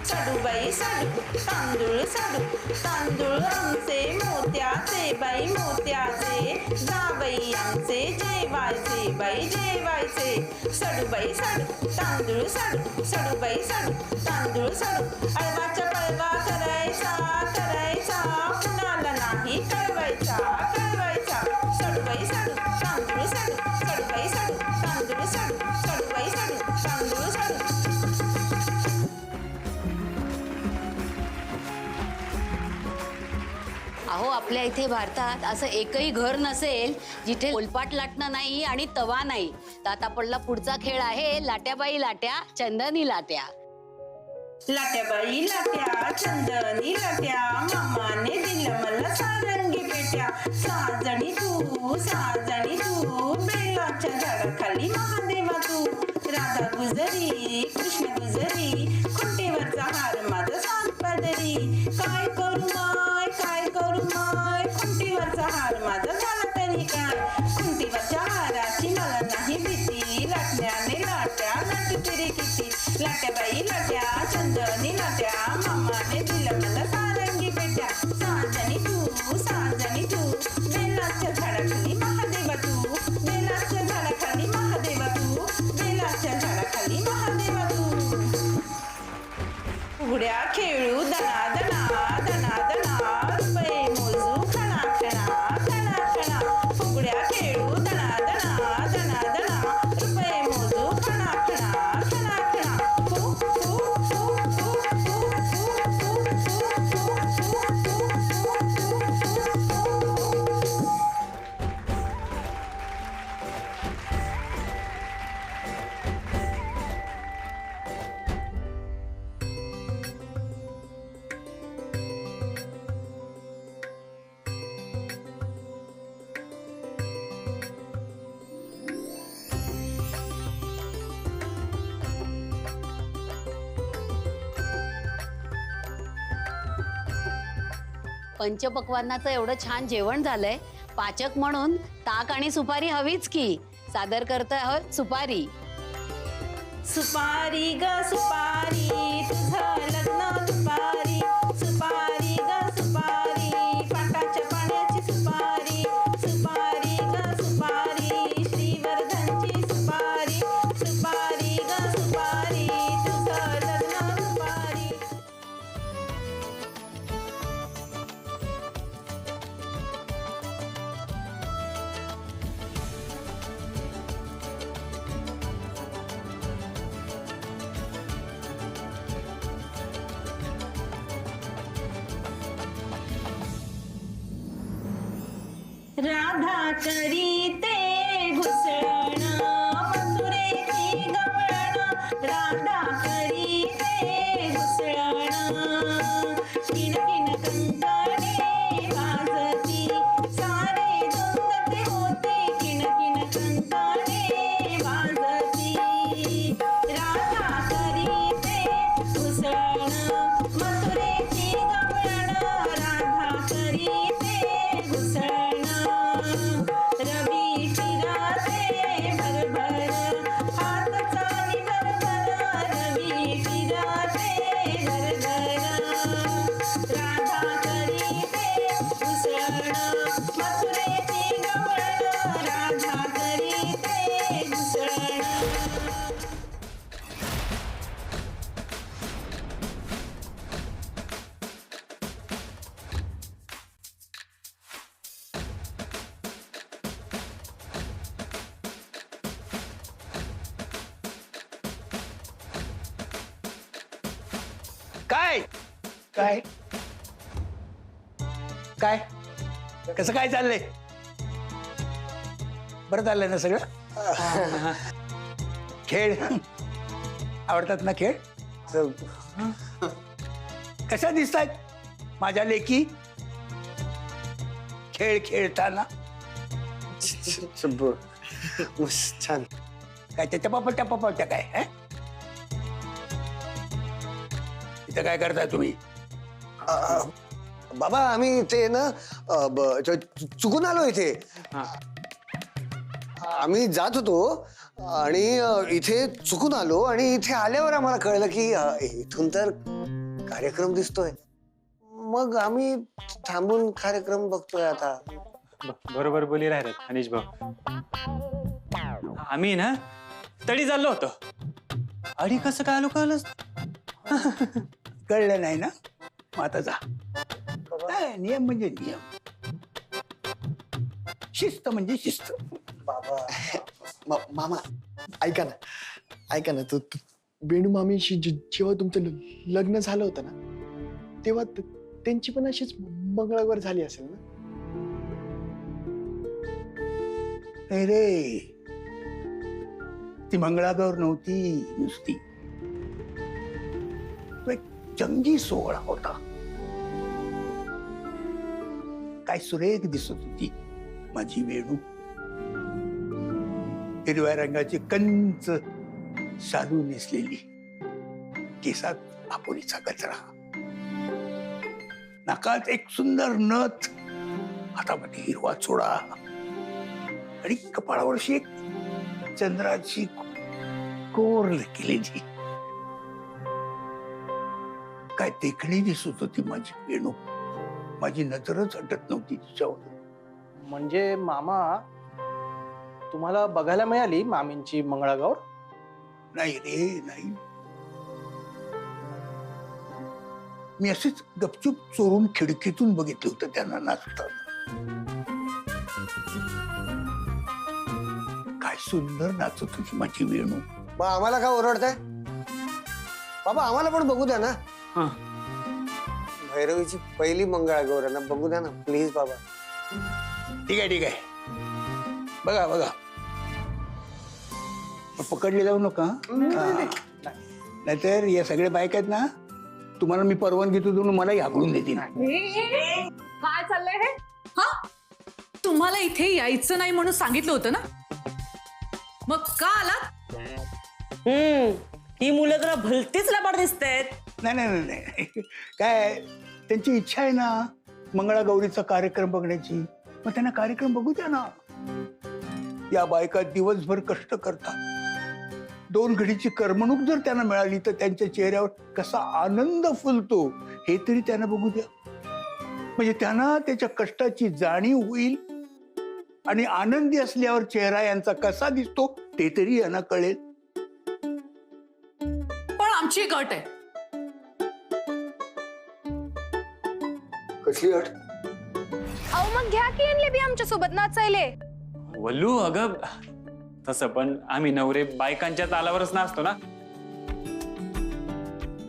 सडूबाई सडू, तांदूळ सडू. तांदूळ आमचे मोत्याचे बाई मोत्याचे. जावई आमचे जेवायचे बाई जेवायचे. सडूबाई सडू, तांदूळ सडू. सडूबाई सडू, तांदूळ सडू. अळवाच्या पळवा करायचा करायचा, कुणाला नाही कळवायचा कळवायचा. सडूबाई सडू, तांदूळ सडू. सडूबाई सडू, तांदूळ सडू. सडूबाई सडू, तांदूळ सडू. अहो आपल्या इथे भारतात असं एकही घर नसेल जिथे पोलपाट लाटणं नाही आणि तवा नाही. तर आता आपला पुढचा खेळ आहे लाट्याबाई लाट्या चंदनी लाट्या. लाट्याबाई लाट्या चंदनी लाट्या, मामाने दिलं मला सारंगी पेट्या. साजणी तू साजणी तू, बेलाच्या झाडाखाली महादेवा तू. राधा गुजरी कृष्ण गुजरी, खुंटीवरचा हार माझा सात पदरी. काय करू माय काय करू माय, खुंटीवरचा हार माझा झाला तरी काय. खुंटीवरच्या हाराची मला नाही भीती, लाटण्याने लाट्या लाटू तरी किती. लाट्याबाई लाट्या चंदनी लाट्या, मामाने दिलं मला सारंगी पेट्या. साजणी तू साजणी तू, बेलाच्या झाडाखाली महादेवा तू. बेलाच्या झाडाखाली महादेवा तू. बेलाच्या झाडाखाली महादेवा तू. उघड्या खेळू दना दना दना दना, रुपये मोजू खणा खणा खणा खणा. उघड्या खेळू दना दना दना दना, रुपये मोजू खणा खणा खणा खणा. हू हू हू हू हू पंचपक्वान्नाचं एवढं छान जेवण झालंय, पाचक म्हणून ताक आणि सुपारी हवीच की. सादर करतोय आहोत सुपारी. सुपारी ग सुपारी तुझं लग्न दुपारी, सुपारी ग सुपारी पाटाच्या पाण्याची सुपारी, सुपारी ग सुपारी श्रीवर्धनची सुपारी, सुपारी ग सुपारी तुझं लग्न दुपारी. राधा करीते घुसळण मथुरेची गवळण, राधा करीते घुसळण. किणकिण कंकणे वाजती सारे दुंदते होते, किणकिण कंकणे वाजती. राधा करीते घुसळण मथुरेची गवळण, राधा करीते घुसळण. रवी फिरते भरभर हात चाली भरभर, रवी फिरते भरभर. राधा करीते घुसळण मथुरेची गवळण, राधा करीते घुसळण. काय काय काय कसं काय चाललंय? बरं चाललंय ना सगळं? खेळ आवडतात ना खेळ? कशा दिसतायत माझ्या लेकी खेळ खेळताना? छान. काय त्या टपापट्या काय हं? इथं काय करताय तुम्ही? बाबा आम्ही ते ना चुकून आलो इथे. आम्ही जात होतो आणि इथे चुकून आलो आणि इथे आल्यावर आम्हाला कळलं की इथून तर कार्यक्रम दिसतोय. मग आम्ही थांबून कार्यक्रम बघतोय आता. बरोबर बोली राहिलात अनिश भाऊ. आम्ही ना तडी चाललो होतो. अडी कसं काय आलो कळलंच? कळलं नाही ना? मग आता जा. काय नियम म्हणजे नियम, शिस्त म्हणजे शिस्त. बाबा मामा ऐका ना वेणू मामीशी जेव्हा तुमचं लग्न झालं होतं ना, तेव्हा त्यांची पण अशीच मंगळागौर झाली असेल ना? नाही रे, ती मंगळागौर नव्हती नुसती, तो एक जंगी सोहळा होता. काय सुरेख दिसत होती माझी वेणू. हिरव्या रंगाची कंच शालू नेसलेली, केसात आपोलीचा गजरा, नाकात एक सुंदर नथ, हातामध्ये हिरवा चोळा आणि कपाळावरशी एक चंद्राची कोर केलेली. काय देखणी दिसत होती माझी वेणू. माझी नजरच हटत नव्हती तिच्यावर. म्हणजे मामा तुम्हाला बघायला मिळाली मामींची मंगळागौर? नाही रे, नाही. मी असेच गपचूप चोरून खिडकीतून बघितलं होतं त्यांना नाचताना. काय सुंदर नाचत होती माझी वेणू. मग आम्हाला का ओरडताय बाबा? आम्हाला पण बघू द्या ना. भैरवीची पहिली मंगळागौर आहे ना, बघू द्या ना प्लीज बाबा. ठीक आहे बघा बघा. पकडले जाऊ नका. नाहीतर या सगळ्या बायका आहेत ना, तुम्हाला मी परवानगी देऊन मलाही हाकलून देतील. काय चाललंय हे? हा, तुम्हाला इथे यायचं नाही म्हणून सांगितलं होतं ना, मग का आलात? ही मुलं जरा भलतीच लबाड दिसतायत. नाही काय त्यांची इच्छा आहे ना, मंगळागौरीचा कार्यक्रम बघण्याची, मग त्यांना कार्यक्रम बघू द्या ना. या बायका दिवसभर कष्ट करतात, 2 घडीची करमणूक जर त्यांना मिळाली तर त्यांच्या चेहऱ्यावर कसा आनंद फुलतो हे तरी त्यांना बघू द्या. म्हणजे त्यांना त्याच्या कष्टाची जाणीव होईल आणि आनंदी असल्यावर चेहरा यांचा कसा दिसतो ते तरी यांना कळेल. पण आमची एक अट आहे. कसली अट? अहो मग घ्या की आणले बी आमच्या सोबत नाचायले. वल्लू अगं तसं पण आम्ही नवरे बायकांच्या तालावरच नाचतो ना.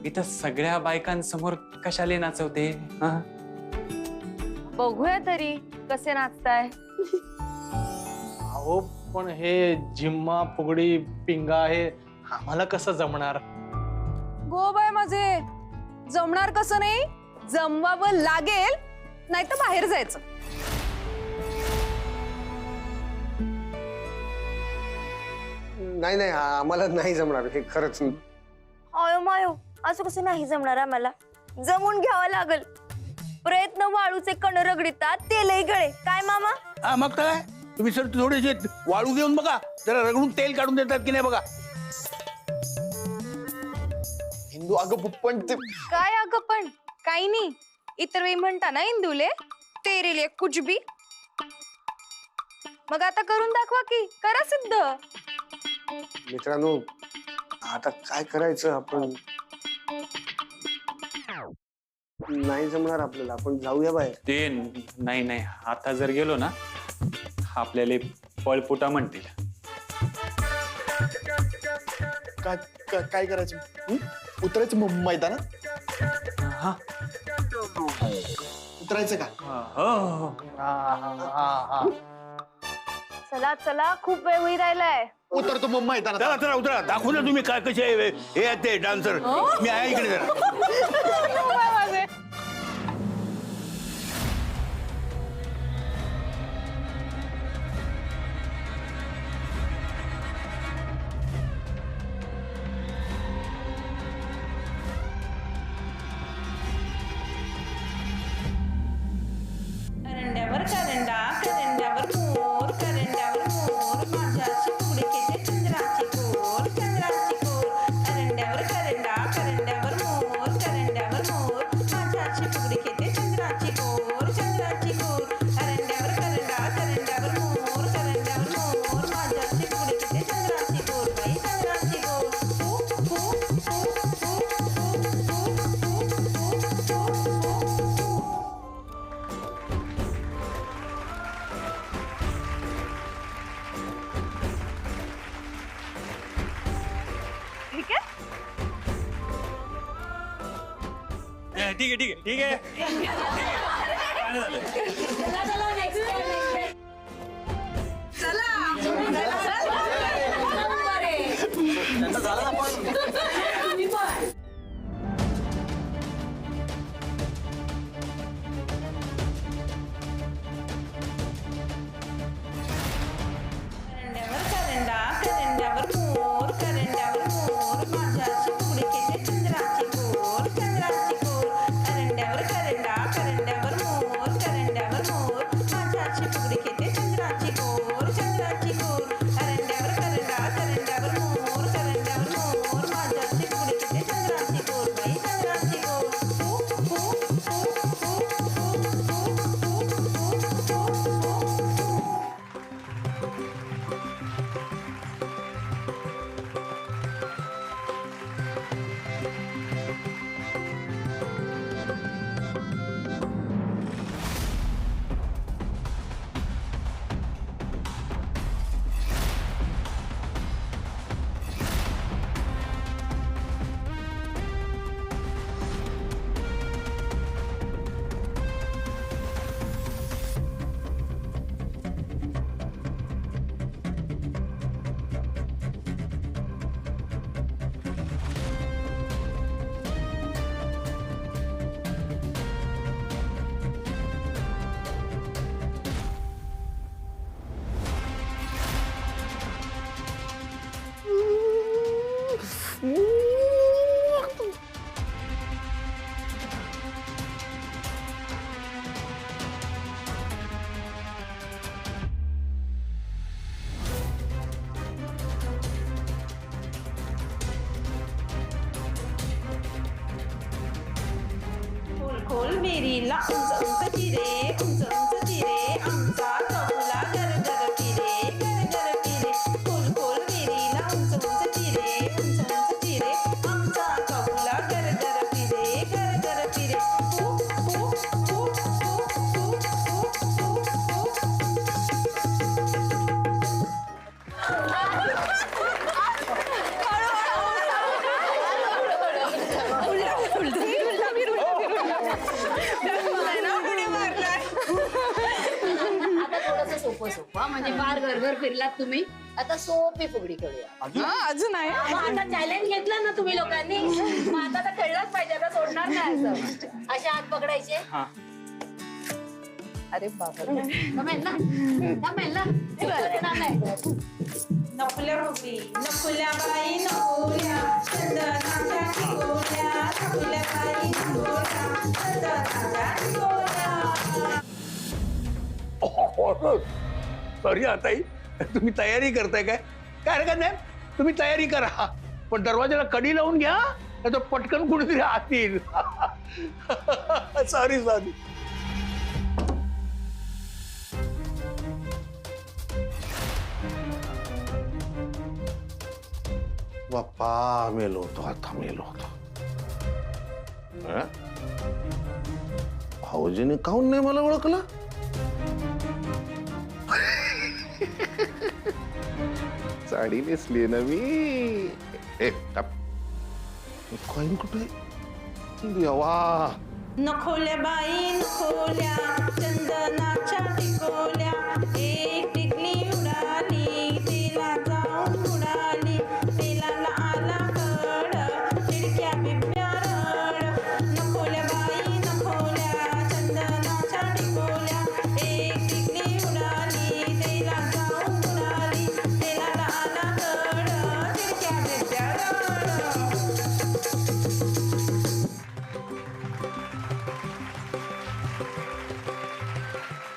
इथं सगळ्या बायकांसमोर कशाले नाचवते? हा, बघूया तरी कसे नाचताय. अहो पण हे जिम्मा फुगडी पिंगा हे आम्हाला कसं जमणार? गो बाय माझे, जमणार कसं नाही, जमवावं लागेल, नाही तर बाहेर जायचं. नाही नाही, आम्हाला नाही जमणार हे खरंच. अयो मायो, असं कसं नाही जमणार आम्हाला? जमून घ्यावं लागल. प्रयत्न वाळूचे कण रगडीतात ते लई गळे. काय मामा? हा मग काय, तुम्ही सर थोडेसे वाळू घेऊन बघा, जरा रगडून तेल काढून देतात की नाही बघा. हिंदू अगं पण ते काय अगं पण काही नाही. इतर वेळी म्हणता ना इंदुले, तेरे लिए कुछ भी. मग आता करून दाखवा की, करा सिद्ध. मित्रांनो, आता काय करायचं आपण? नाही जमणार आपल्याला, आपण जाऊया बाहेर. ते नाही नाही, आता जर गेलो ना आपल्याला पळपुटा म्हणतील. काय करायचं? उतरायचं मैदानात? हा, उतरायचं का? हो. चला चला, खूप वेळ होई राहिलाय. उतरतो मग मैदानात. चला चला उतरा, दाखवू ना तुम्ही काय कसे हे आहेत ते डान्सर. मी आहे इकडे जरा. करंड्यावर करंडा, करंड्यावर मोर, करंड्यावर मोर, माझ्याशी पुढे घेते चंद्राची कोर, चंद्राची कोर. करंड्यावर करंडा, करंड्यावर मोर, करंड्यावर मोर, माझ्याशी पुढे घेते चंद्राची कोर, चंद्राची कोर. करंड्यावर करंडा, करंड्यावर मोर, करंड्यावर मोर, माझ्याशी पुढे घेते चंद्राची कोर, बाई चंद्राची कोर. ठीक आहे. ठीक आहे ठीक आहे ठीक आहे. करंड्यावर करंडा, करंड्यावर मोर, करंड्यावर मोर, माझ्याशी पुढे घेते चंद्राची कोर, चंद्राची कोर. करंड्यावर करंडा, करंड्यावर मोर, करंड्यावर मोर, माझ्याशी पुढे घेते चंद्राची कोर, चंद्राची कोर. करंड्यावर करंडा, करंड्यावर मोर, करंड्यावर मोर, माझ्याशी पुढे घेते चंद्राची कोर, बाई चंद्राची कोर. विहिरीला उंच उंच चिरे उंच उंच चिरे आमचा चौला गरगर फिरे गरगर फिरे खोल खोल विहिरीला उंच उंच चिरे उंच उंच चिरे आमचा चौला गरगर फिरे गरगर फिरे हू हू हू हू हू हू हू आता थोडंसं सोपं सोपं म्हणजे फार घरभर फिरलात तुम्ही. आता सोपी फुगडी खेळूया. अजून आहे मग आता चॅलेंज घेतलं ना तुम्ही लोकांनी, मग आता तर खेळलाच पाहिजे. आता सोडणार नाही असं. असे हात पकडायचे. अरे बाबा जमेल ना? जमेल ना? येणार नाही. नकुल्या मुली नकुल्या बाई नकुल्या चंदनाच्या टिकोल्या नकुल्या बाई नकुल्या चंदनाच्या टिकोल्या. सॉरी आताई, तुम्ही तयारी करताय काय? काय हरकत नाही, तुम्ही तयारी करा, पण दरवाजाला कडी लावून घ्या, नाही तर पटकन कुठेतरी आत येईल. Sorry sorry. बाप्पा मेलो होतो, आता मेलो होतो. भाऊजीने काहून नाही मला ओळखलं? साडी नेसली ना मी. कॉईन कुठे? देवा. नखोल्या बाई नखोल्या चंदनाच्या टिकोल्या एक टिकली उडाली तिला जाऊन उडाली तिला आला कड खिडक्या बिब्या रड. नखोल्या बाई नखोल्या चंदनाच्या टिकोल्या एक टिकली उडाली तिला जाऊन उडाली तिला आला कड खिडक्या बिब्या रड.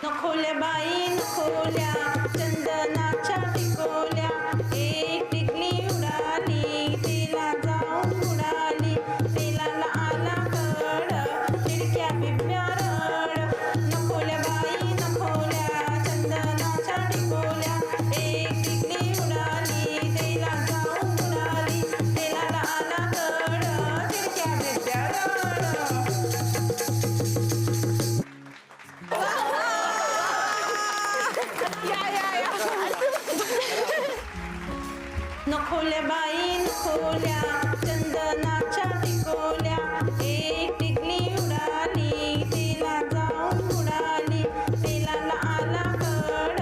नखोल्या बाई नखोल्या चंदनाच्या टिकोल्या एक टिकली उडाली तिला जाऊन उडाली तिला आला कड खिडक्या बिब्या रड. नखोल्या बाई नखोल्या चंदनाच्या टिकोल्या एक टिकली उडाली तिला जाऊन उडाली तिला आला कड खिडक्या बिब्या रड. नखोल्या बाई नखोल्या चंदनाच्या टिकोल्या एक टिकली उडाली तिला जाऊन उडाली तिला आला कड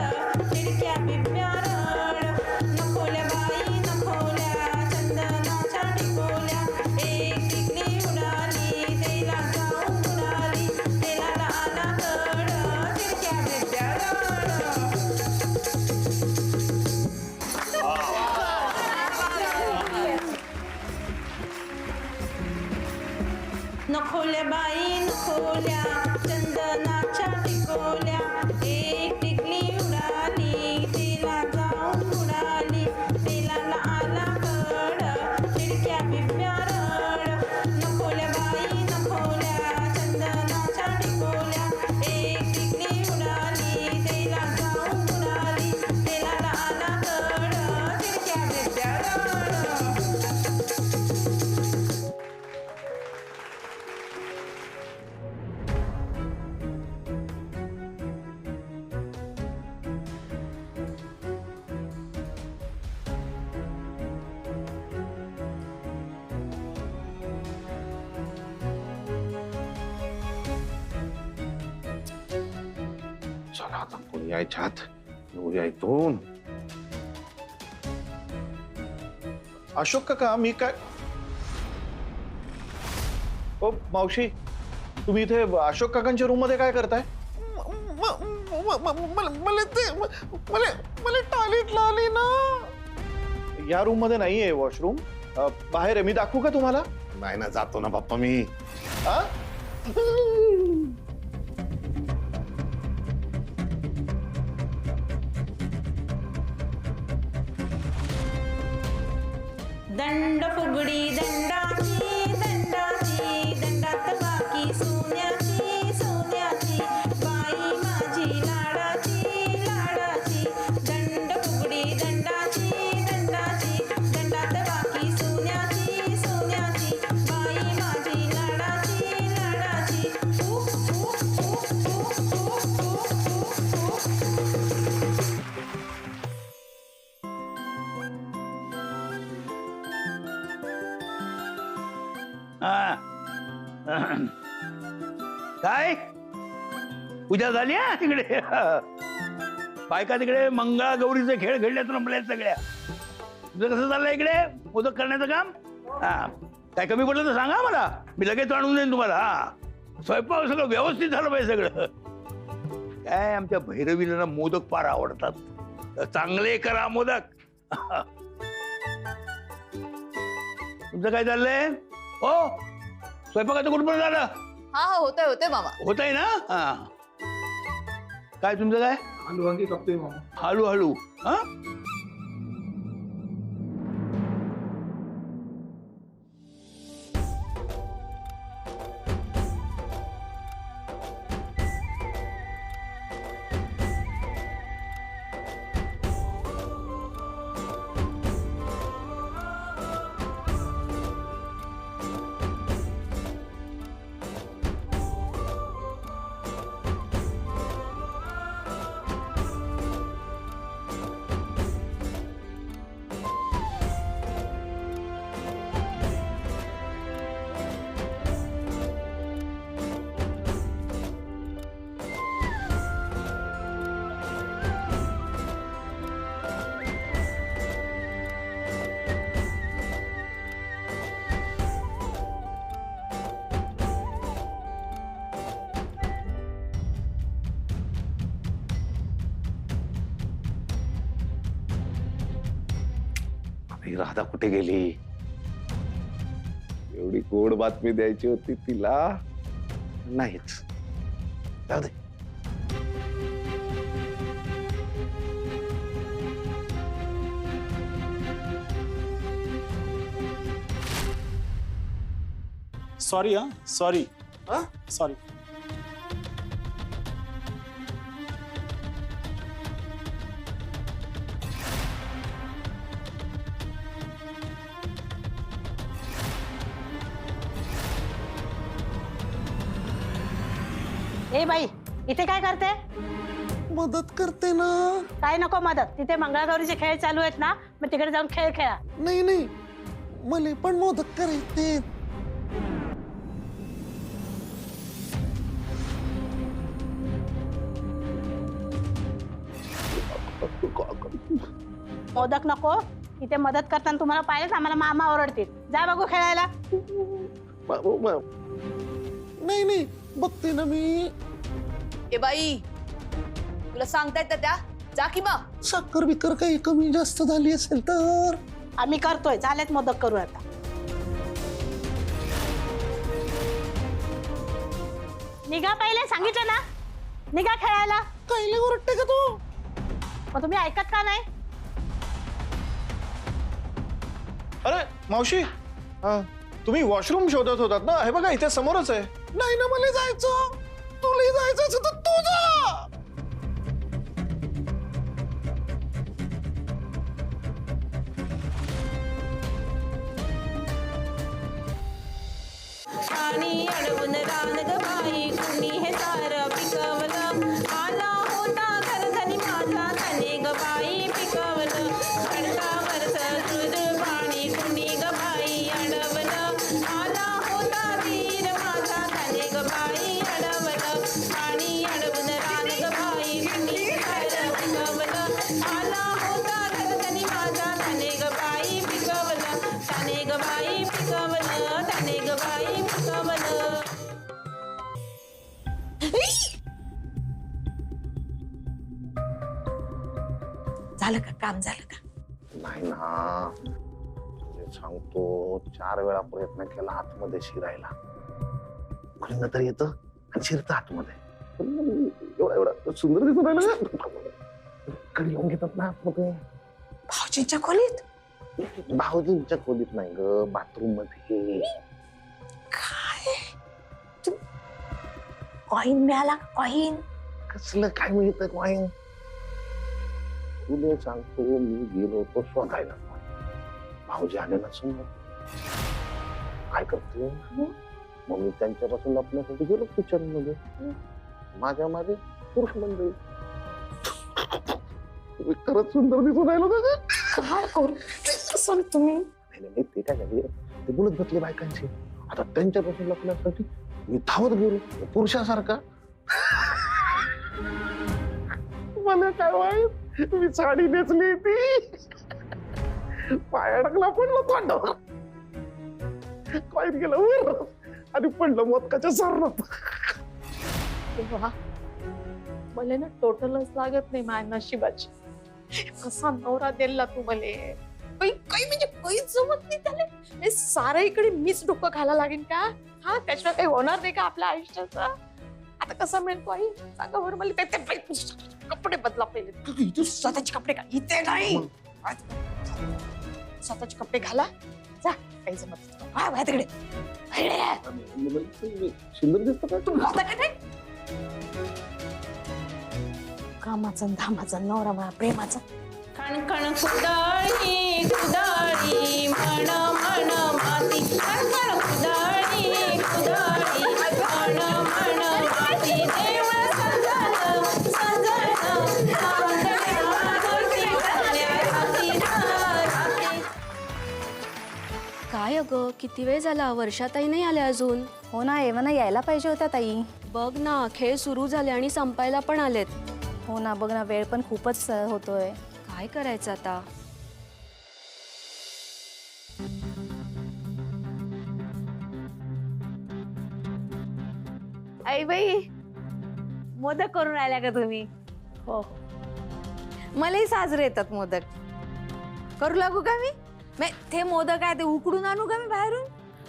खिडक्या बिब्या रड. नखोल्या बाई नखोल्या चंदनाच्या टिकोल्या एक टिकली उडाली तिला जाऊन उडाली तिला आला कड खिडक्या बिब्या रड. नखोल्या बाई नखोल्या चंदनाच्या टिकोल्या एक टिकली उडाली तिला जाऊन उडाली तिला आला कड खिडक्या बिब्या रड. नखोल्या बाई नखोल्या चंदनाच्या टिकोल्या एक टिकली उडाली तिला जाऊन उडाली तिला आला कड खिडक्या बिब्या रड. चला आता कोणी यायच्या आत येऊया इथून. अशोक काका मी काय ओ मावशी, तुम्ही इथे अशोक काकांच्या रूम मध्ये काय करताय? मला टॉयलेटला आली ना. या रूम मध्ये नाहीये वॉशरूम, बाहेर आहे. मी दाखवू का तुम्हाला? नाही ना, जातो ना बाप्पा मी. आ? दंड फुगडी दंडाची दंडाची दंडात बाकी सोन्याची काय पूजा झाली हा तिकडे? बायका तिकडे मंगळागौरीचे खेळ खेळण्यात रमल्या सगळ्या. तुझं कसं चाललंय इकडे मोदक करण्याचं काम? हा, काय कमी पडलं तर सांगा मला, मी लगेच आणून देईन तुम्हाला. हा, स्वयंपाक सगळं व्यवस्थित झालं पाहिजे सगळं. काय आमच्या भैरवीला ना मोदक फार आवडतात. चांगले करा मोदक. तुमचं काय चाललंय? हो, स्वयंपाकाचं कुठपर्यंत झालं? हा होतंय मामा. होत आहे ना? हा, काय तुमचं काय? आलू वांगी कापतोय मामा. हळूहळू. हा, ही राधा कुठे गेली? एवढी गोड बातमी द्यायची होती तिला, नाहीच. जाऊ दे. सॉरी हा, सॉरी सॉरी. ए बाई, इथे काय करते? मदत करते ना. काय नको मदत, तिथे मंगळागौरीचे खेळ चालू आहेत ना, मग तिकडे जाऊन खेळ खेळा. नाही मला पण मोदक करायचे. मोदक नको, इथे मदत करताना तुम्हाला पाहिलेच आम्हाला मामा ओरडतील. जा बघू खेळायला. नाही बघते ना मी. ए बाई, तुला सांगतायत त्या जा की मग. साखर बिकर काही कमी जास्त झाली असेल तर? आम्ही करतोय, झालेत मोदक करू आता. निघा, पहिले सांगितलं ना, निघा खेळायला. कायले ओरडते का तू? मग तुम्ही ऐकत का नाही? अरे मावशी, तुम्ही वॉशरूम शोधत होतात ना? हे बघा इथे समोरच आहे. नाही ना, मला जायचं. तुला जायचं असेल तर तू जा. पाणी अडवून रान ग बाई, कुणी हे सारं पिकवलं. आला होता घरधनी माझा, त्याने ग बाई पिकवलं. खडकावरचं दूध पाणी कुणी ग बाई अडवलं. आला होता वीर माझा, त्याने ग बाई अडवलं. पाणी अडवून रान ग बाई, कुणी हे सारं पिकवलं. आला होता घरधनी माझा, त्याने ग बाई पिकवलं. त्याने ग बाई पिकवलं, त्याने ग बाई पिकवलं. झालं का काम? झालं का? नाही ना, मी सांगतो 4 वेळा प्रयत्न केला आतमध्ये शिरायला. कुठं तर येतं आणि शिरतं आतमध्ये. पण मग एवढा सुंदर दिसून राहिलं कडे येऊन घेतात ना आतमध्ये. भाऊजींच्या खोलीत? भाऊजींच्या खोलीत नाही ग, बाथरूम मध्ये. काय? कॉईन मिळाला? कॉईन? कसलं काय मिळतं कॉईन? तुला सांगतो, मी गेलो होतो शोधायला. भाऊजी आले ना समोर. काय करते मग मी त्यांच्यापासून लपण्यासाठी गेलो किचन मध्ये. माझ्या मागे पुरुष मंडळी. खरंच सुंदर दिसून राहिलो का? काय करू तुम्ही? ते काय झाले, ते बोलत बसले बायकांशी. आता त्यांच्यापासून लपण्यासाठी मी धावत गेलो पुरुषासारखा. मला काय वाईट, मी साडी नेसली ती, पाय अडकला पडलो तोंडावर, वाईट गेलं वर आणि पडलं मोदकाच्या सारणात. मला ना टोटलच लागत नाही माझ्या नशिबाची. कसा नवरा दिला तू मले, काही म्हणजे काहीच जमत नाही त्याला. हे सारं इकडे मीच डोकं घाला लागेल का? हा, त्याशिवाय काही होणार नाही का आपल्या आयुष्याचं? आता कसं मिळतो आई सांगा बरं मला. कपडे बदला पहिले. तू स्वतःचे कपडे घाल, इथे नाही. स्वतःचे कपडे घाला, जा. काही जमत नाही तिकडे. सुंदर दिसतो का तू? कामाचा धामाचा नवरा मला प्रेमाचा. खणखण कुदळी कुदळी मन मन माती, खणखण कुदळी कुदळी मन मन माती, देव संजन संजन काय अगं, किती वेळ झाला, वर्षाताई नाही आल्या अजून. हो ना, एव्हाना यायला पाहिजे होता ताई. बघ ना, खेळ सुरू झाले आणि संपायला पण आलेत. हो ना, बघ ना, वेळ पण खूपच होतोय. काय करायचं आता? आई बाई, मोदक करून राहिल्या का तुम्ही? हो, मलाही साजरे येतात मोदक. करू लागू का मी? ते मोदक आहे ते उकडून आणू का मी बाहेरून?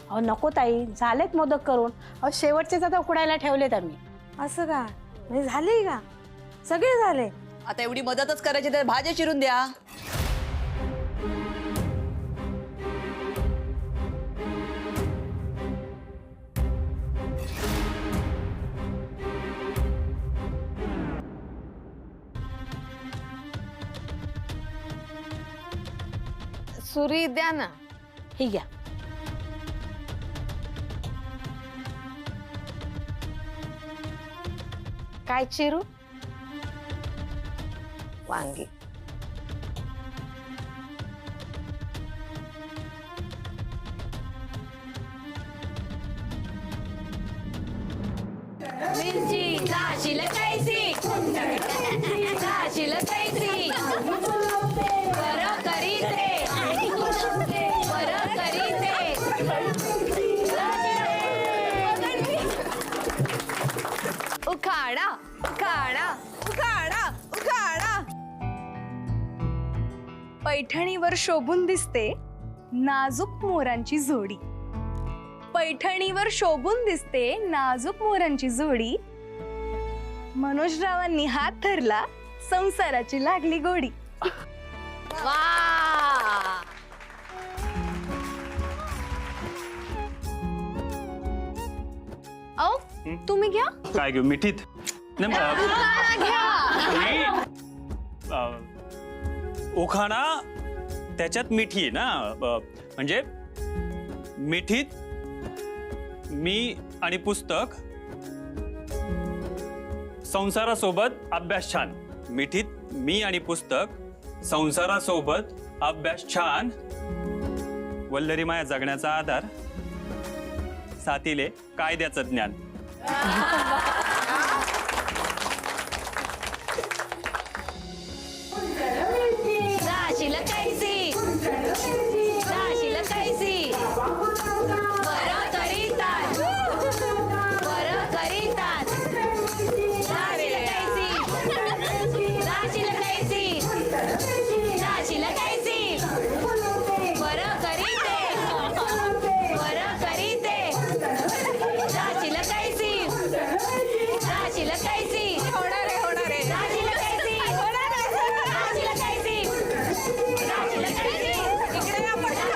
अहो नको ताई, झालेत मोदक करून. अहो शेवटचेच आता उकडायला ठेवलेत आम्ही. असं का? म्हणजे झाले का? सगळे झाले? आता एवढी मदतच करायची तर भाज्या चिरून द्या. सुरी द्या ना. ही घ्या. काय चिरू? वांगी. मिरची जाशील कैसी, जाशील कैसी, बरं करीते, बरं करीते. उखाडा उखाडा उखाडा उखाडा. पैठणीवर शोभून दिसते नाजूक मोरांची जोडी. पैठणीवर शोभून दिसते नाजूक मोरांची जोडी. मनोजरावांनी हात धरला, संसाराची लागली गोडी. वा, अहो तुम्ही घ्या. काय घेऊ? मिठीत नाही, ओखाणा त्याच्यात मिठी आहे ना. म्हणजे मिठीत मी आणि पुस्तक, संसारासोबत अभ्यास छान. मिठीत मी आणि पुस्तक, संसारासोबत अभ्यास छान. वल्लरी माया जगण्याचा आधार, साथीले कायद्याचं ज्ञान. जाशील कैसी, जाशील कैसी, बरं करीतात, बरं करीतात. जाशील कैसी, जाशील कैसी, जाशील कैसी, बरं करीते, बरं करीते. जाशील कैसी, जाशील कैसी, होणार आहे, होणार आहे. जाशील कैसी, होणार आहे, जाशील कैसी, जाशील कैसी. इकडे या पटकन.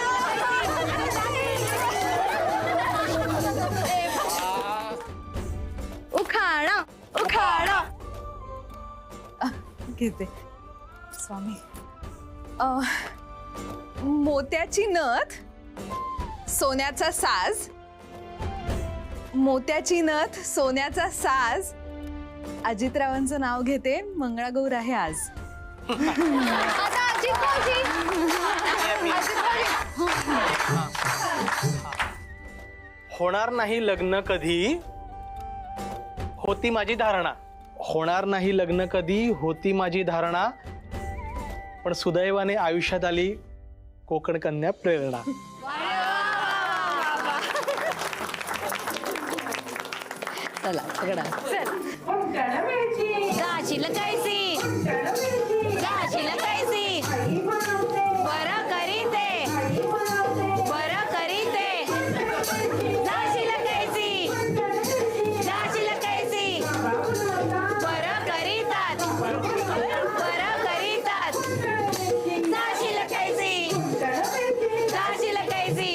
उखाणा उखाणा. घेते स्वामी. मोत्याची नथ, सोन्याचा साज. मोत्याची नथ, सोन्याचा साज. अजितरावांचं नाव घेते, मंगळागौर आहे आज. आता अजित भाऊजी, अजित भाऊजी. होणार नाही लग्न कधी होती माझी धारणा. होणार नाही लग्न कधी होती माझी धारणा, पण सुदैवाने आयुष्यात आली कोकण कन्या प्रेरणा. चला सगळं गाशील कैसी गाशील कैसी बरं करीते बरं करीते गाशील कैसी गाशील कैसी बरं करीतात बरं करीतात गाशील कैसी गाशील कैसी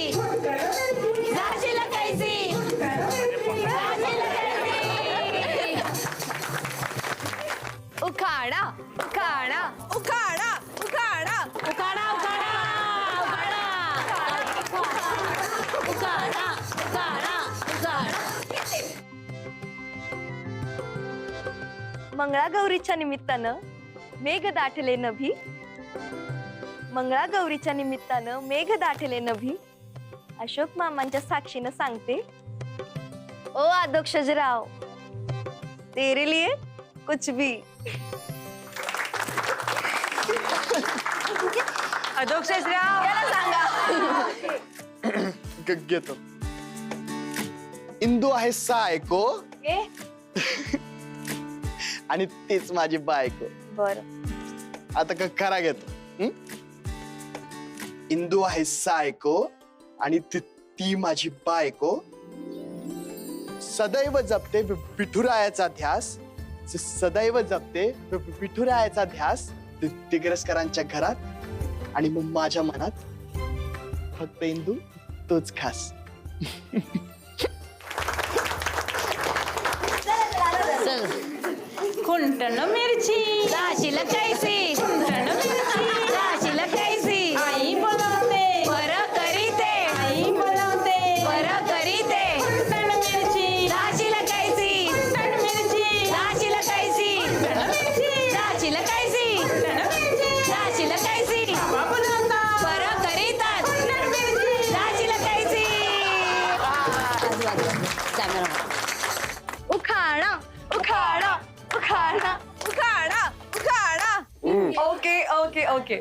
गाशील कैसी उखाडा उखाडा उखाडा उखाडा उखाडा उखाडा उखाडा उखाडा उखाडा उखाडा. मंगळागौरीच्या निमित्तानं मेघ दाटले नभी. मंगळागौरीच्या निमित्तानं मेघ दाटले नभी. अशोक मामांच्या साक्षीनं सांगते, ओ आदोक्षजराव, तेरे लिए कुछ भी. अधोक्षजराव घेतो. इंदू आहे सायको आणि तीच माझी बायको. बर आता खरा घेतो. इंदू आहे सायको आणि ती माझी बायको. सदैव जपते विठुरायाचा ध्यास. सदैव जपते विठुरायाचा ध्यास दिग्रसकरांच्या घरात. आणि मग माझ्या मनात फक्त इंदू तोच खास. खुंटण मिरची गाशील कैसी खुंटण मिरची गाशील कैसी आई बोलवते बरं करीते आई बोलवते बरं करीते खुंटण मिरची गाशील कैसी खुंटण मिरची गाशील कैसी खुंटण मिरची गाशील कैसी खुंटण मिरची गाशील कैसी बाबा बोलवता बरं करीतात खुंटण मिरची गाशील कैसी. कॅमेरा उखाडा उखाडा उखाडा उखाडा उखाडा. Okay okay okay.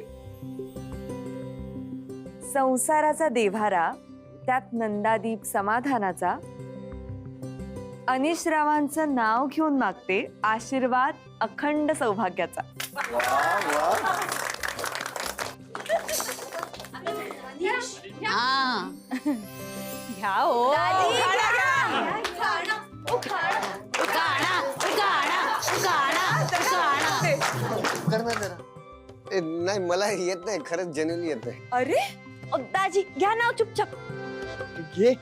संसाराचा देव्हारा, त्यात नंदादीप समाधानाचा. अनिशरावांचं नाव घेऊन मागते आशीर्वाद अखंड सौभाग्याचा. हा घ्या हो. उखाडा उखाडा उखाडा उखाडा. करणार जरा. नाही मला येत नाही, खरंच जेन्युइनली येत नाही. अरे दाजी घ्या नाव चुपचाप. घे.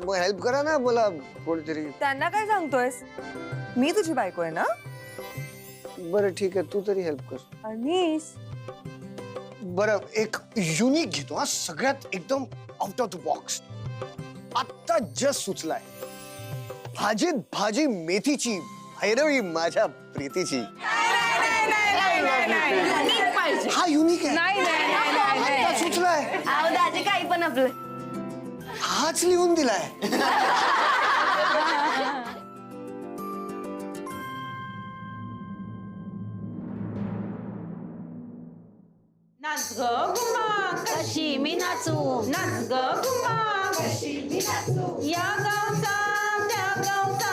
मग हेल्प करा ना मला कोणीतरी. त्यांना काय सांगतोयस? मी तुझी बायको आहे ना. बरं ठीक आहे, तू तरी हेल्प कर. अनिश बरं एक युनिक घेतो हा, सगळ्यात एकदम आउट ऑफ द बॉक्स. आता जस्ट सुचलाय. भाजीत भाजी मेथीची, भैरवी माझ्या प्रीतीची. हा युनिक आहे. आता सुचलाय. अहो दाजी काही पण आपलं. हाच लिहून दिलाय. नाच ग घुमा कशी मी नाचू नाच ग घुमा कशी मी नाचू. या गावचा त्या गावचा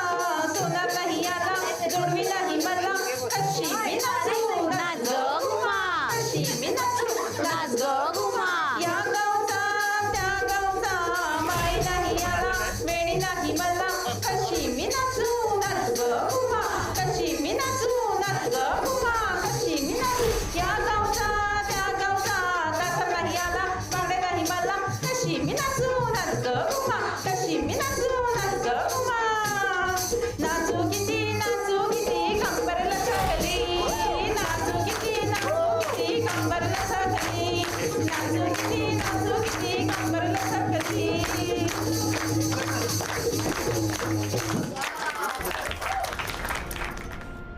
सोना काही आला जोडवी नाही मला कशी मी नाचू. नाच ग घुमा कशी मी नाचू. नाच ग घुमा या गावचा त्या गावचा माळी नाही आला वेणी नाही मला कशी मी नाचू. नाच ग घुमा कशी मी नाचू. नाच ग घुमा कशी मी नाचू. या गावचा त्या गावचा तासा नाही आला पाडे नाही मला कशी मी नाचू. नाच ग घुमा कशी मी नाचू. नाच ग घुमा नाचू किती कंबरला सगळी. नाचू किती कंबरला सगळी. नाचू किती कंबरला सगळी.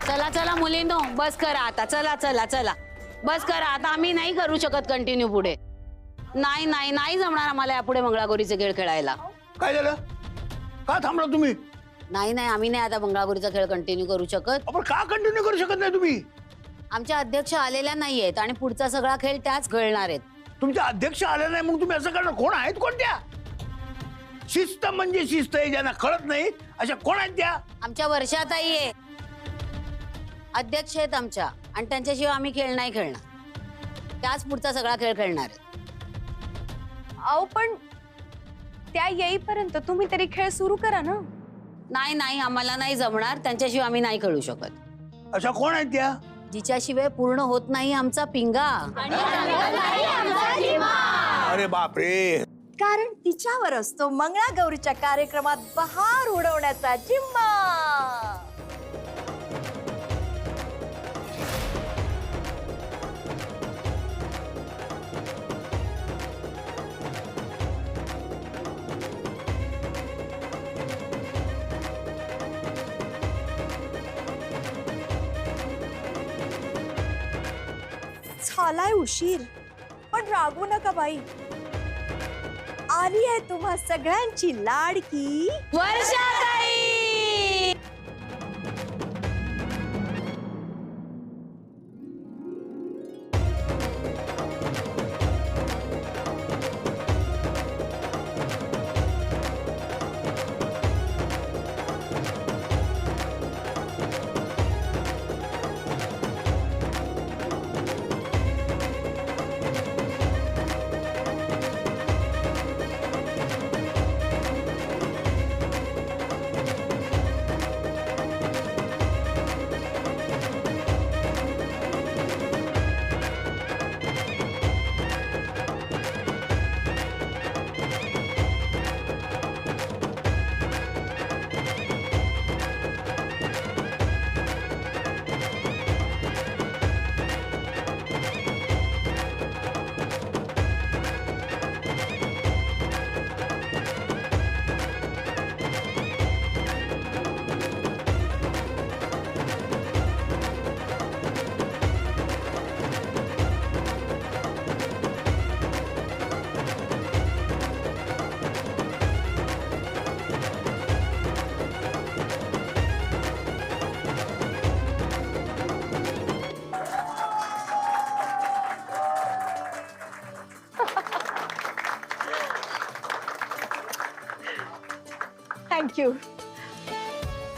चला चला मुलींनो बस करा आता. चला चला चला बस करा आता. आम्ही नाही करू शकत कंटिन्यू पुढे. नाही नाही नाही जमणार आम्हाला यापुढे मंगळागौरीचे खेळ खेळायला. काय झालं? का थांबला तुम्ही? नाही नाही, आम्ही नाही आता मंगळागौरीचा खेळ कंटिन्यू करू शकत. आपण का कंटिन्यू करू शकत नाही तुम्ही? आमच्या अध्यक्ष आलेल्या नाहीयेत आणि पुढचा सगळा खेळ त्याच खेळणार आहेत. तुमच्या अध्यक्ष आले नाही मग तुम्ही असं करणार? कोण आहेत कोणत्या? शिस्त म्हणजे शिस्त आहे, ज्यांना कळत नाही अशा कोण आहेत त्या? आमच्या वर्षाताई आहे, अध्यक्ष आहेत आमच्या, आणि त्यांच्याशिवाय आम्ही खेळ नाही खेळणार. त्याच पुढचा सगळा खेळ खेळणार आहेत. अहो पण त्या येईपर्यंत तुम्ही तरी खेळ सुरू करा ना. नाही नाही, आम्हाला नाही जमणार, त्यांच्याशिवाय आम्ही नाही खेळू शकत. अशा कोण आहेत त्या? जिच्याशिवाय पूर्ण होत नाही आमचा पिंगा. अरे बापरे. कारण तिच्यावर असतो मंगळागौरीच्या कार्यक्रमात बहार उडवण्याचा जिम्मा. झालाय उशीर, पण रागू नका बाई. आली आहे तुम्हा सगळ्यांची लाडकी वर्षाताई. थँक्यू.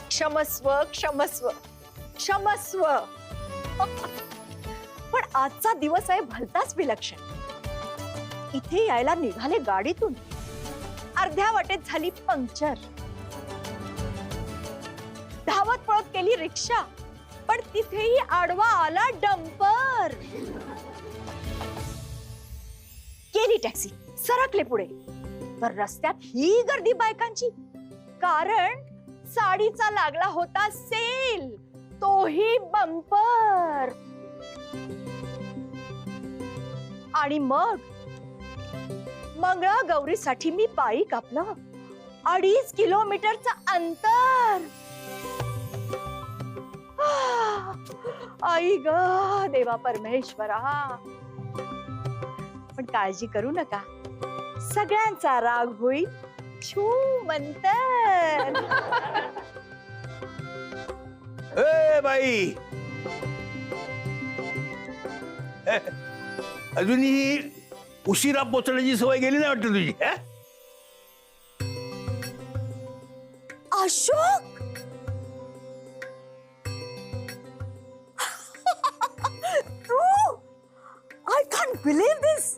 क्षमस्व क्षमस्व क्षमस्व. पण आजचा दिवस आहे भलताच विलक्षण. इथे यायला निघाले गाडीतून, अर्ध्या वाटेत झाली पंक्चर. धावत पळत केली रिक्षा, पण तिथेही आडवा आला डंपर. केली टॅक्सी, सरकले पुढे, तर रस्त्यात ही गर्दी बायकांची. कारण साडीचा लागला होता सेल, तोही बंपर. आणि मग मंगळागौरीसाठी मी पायी कापलं 2.5 किलोमीटरचं अंतर. आई ग देवा परमेश्वरा. पण काळजी करू नका, सगळ्यांचा राग होईल छूमंतर. ए बाई, अजूनही उशिरा पोचण्याची सवय गेली नाही वाटत तुझी? अशोक, तू, आय कॅन्ट बिलीव्ह दिस.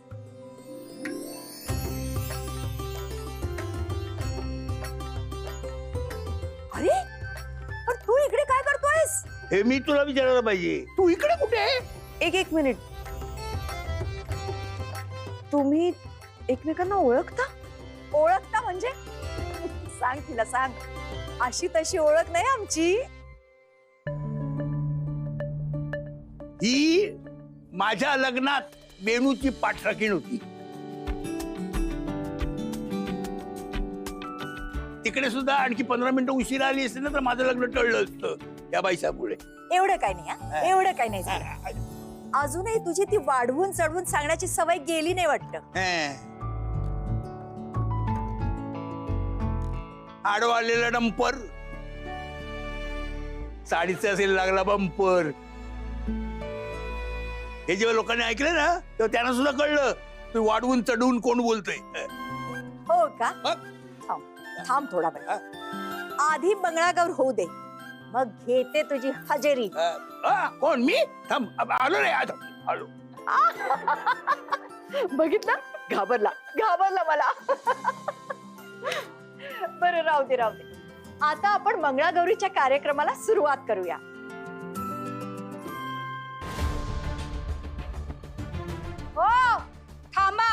अरे पण तू इकडे काय करतोयस? हे मी तुला विचारायला पाहिजे, तू इकडे कुठे आहे? एक मिनिट. तुम्ही एकमेकांना ओळखता? ओळखता म्हणजे? सांग तिला, सांग. अशी तशी ओळख नाही आमची. ही माझ्या लग्नात वेणूची पाठराखीण होती. तिकडे सुद्धा आणखी 15 मिनिटं उशिरा आली असते ना तर माझं लग्न टळलं असतं या बाईसापुढे. एवढं काय नाही, हा एवढं काय नाही झालं. अजूनही तुझी ती वाढवून चढवून सांगण्याची सवय गेली नाही वाटतं. आडवा आलेला डंपर, साडीचा असेल लागला बंपर. हे जेव्हा लोकांनी ऐकलं ना तेव्हा त्यांना सुद्धा कळलं तू वाढवून चढवून कोण बोलतोय. हो का? थांब थांब थोडा वेळ. आधी मंगळागौर होऊ दे, मग घेते तुझी हजेरी. कोण मी? थांब आलो रे, आलो. बघितलं, घाबरला घाबरला मला. बरं राहू दे राहू दे. आता आपण मंगळागौरीच्या कार्यक्रमाला सुरुवात करूया. हो थांबा.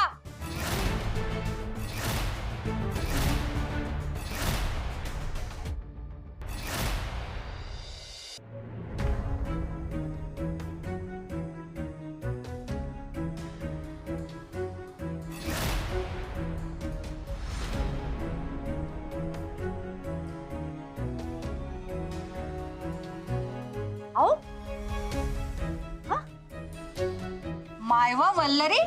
आओ मायवा वल्लरी,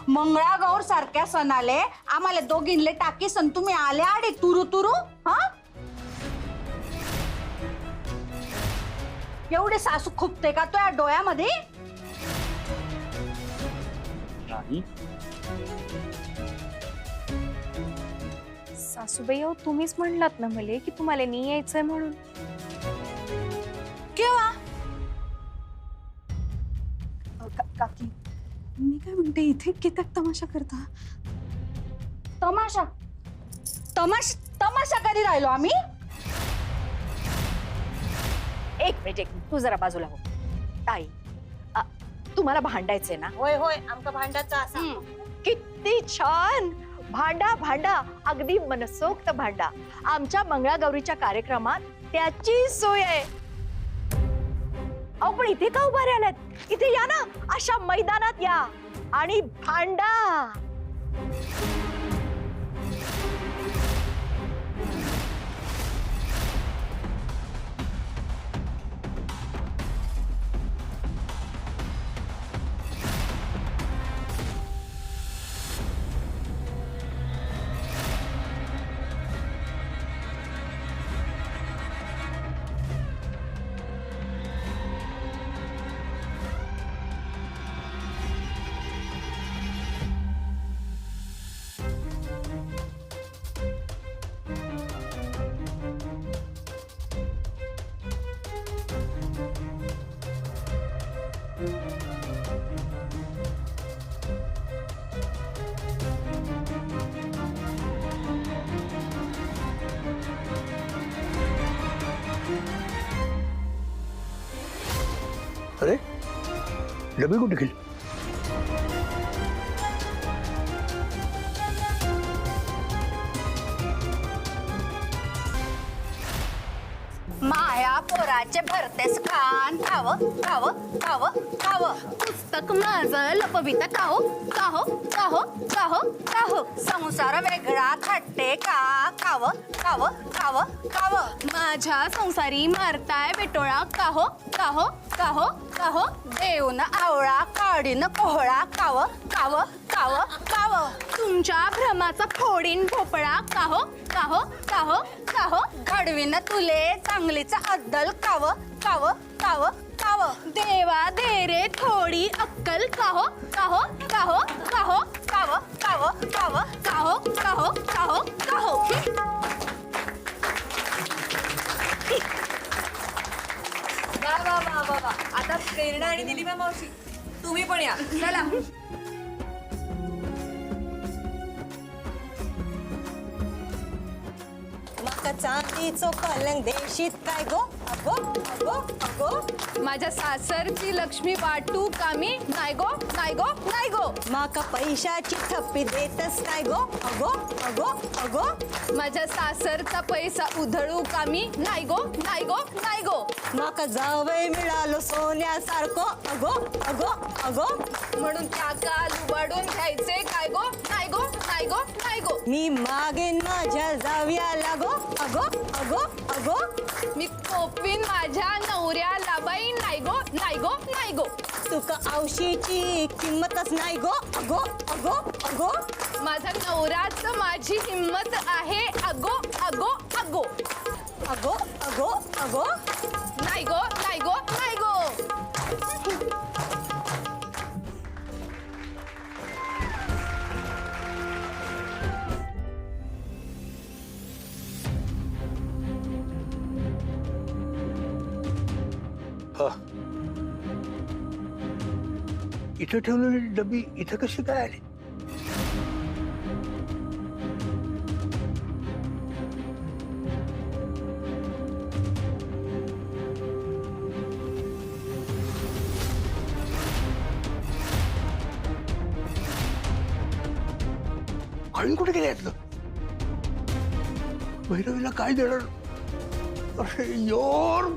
मंगळागौर सारख्या सणाले आम्हाला दोघींले टाकी सण तुम्ही आल्या आडे तुरु तुरु. हा एवढे सासू खुपते का तो या डोळ्यामध्ये? नाही. सासूबाई अहो, तुम्हीच म्हणलात ना मले की तुम्हाला नाही यायचंय म्हणून. केव्हा? काकी मी काय म्हणते, इथे किती तमाशा करता? तमाशा तमाशा तमाशा कधी राहिलो आम्ही? एक मिनिट तू जरा बाजूला हो. ताई, तुम्हाला भांडायचंय ना? होय होय, आमका भांडाचा असा. किती छान. भांडा भांडा, अगदी मनसोक्त भांडा. आमच्या मंगळागौरीच्या कार्यक्रमात त्याची सोय आहे. अहो पण इथे का उभा राहिलात? इथे या ना, अशा मैदानात या आणि भांडा. अरे डबे कुठे गेले? माया पोराचे भरतेस कान. खाव खाव खाव खाव. पुस्तक माझं लपवित काहो काहो काहो काहो काहो. संसार वेगळा खट्टे का. खाव खाव खाव खाव. माझ्या संसारी मारताय बेटोळा काहो काहो काहो काहो. देऊन आवळा काढीन कोहळा. खाव खाव खाव खाव. तुमच्या भ्रमाचा फोडीन भोपळा काहो काहो काहो काहो. घडवीन तुले चांगलीच अद्दल. खाव खाव खाव खाव. देवा दे रे थोडी अक्कल काहो काहो काहो काहो खाव खाव खाव. काहो काहो काहो काहो. वा वा वा वा वा. आता प्रेरणा आणि निलिमा मावशी तुम्ही पण या. चला. माका चांदीचो पलंग देशीत काय गो. अगो अगो अगो. माझ्या सासरची लक्ष्मी वाटू कामी नाही गो नाही गो नाही गो. माका पैशाची थप्पी देतस काय गो. अगो अगो अगो. माझ्या सासरचा पैसा उधळू कामी नाही गो नाही गो नाही गो. माका जावई मिळालो सोन्यासारखो. अगो अगो अगो. म्हणून त्या का लुबाडून घ्यायचे काय गो नाही गो नाही गो नाही गो. मी मागेन माझ्या जावयाला गो. अगो अगो अगो. मी कोपवीन माझ्या नवऱ्याला बाई नाही गो नाही गो नाही गो. तुका औशीची किंमतच नाही गो. अगो अगो अगो. माझा नवराच माझी हिंमत आहे. अगो अगो अगो. अगो अगो अगो. नाही गो नाही गो नाही गो. इथं ठेवलेली डबी इथं कशी काय आली? काढून कुठे गेले यातलं? भैरवीला काय देणार? अरे योर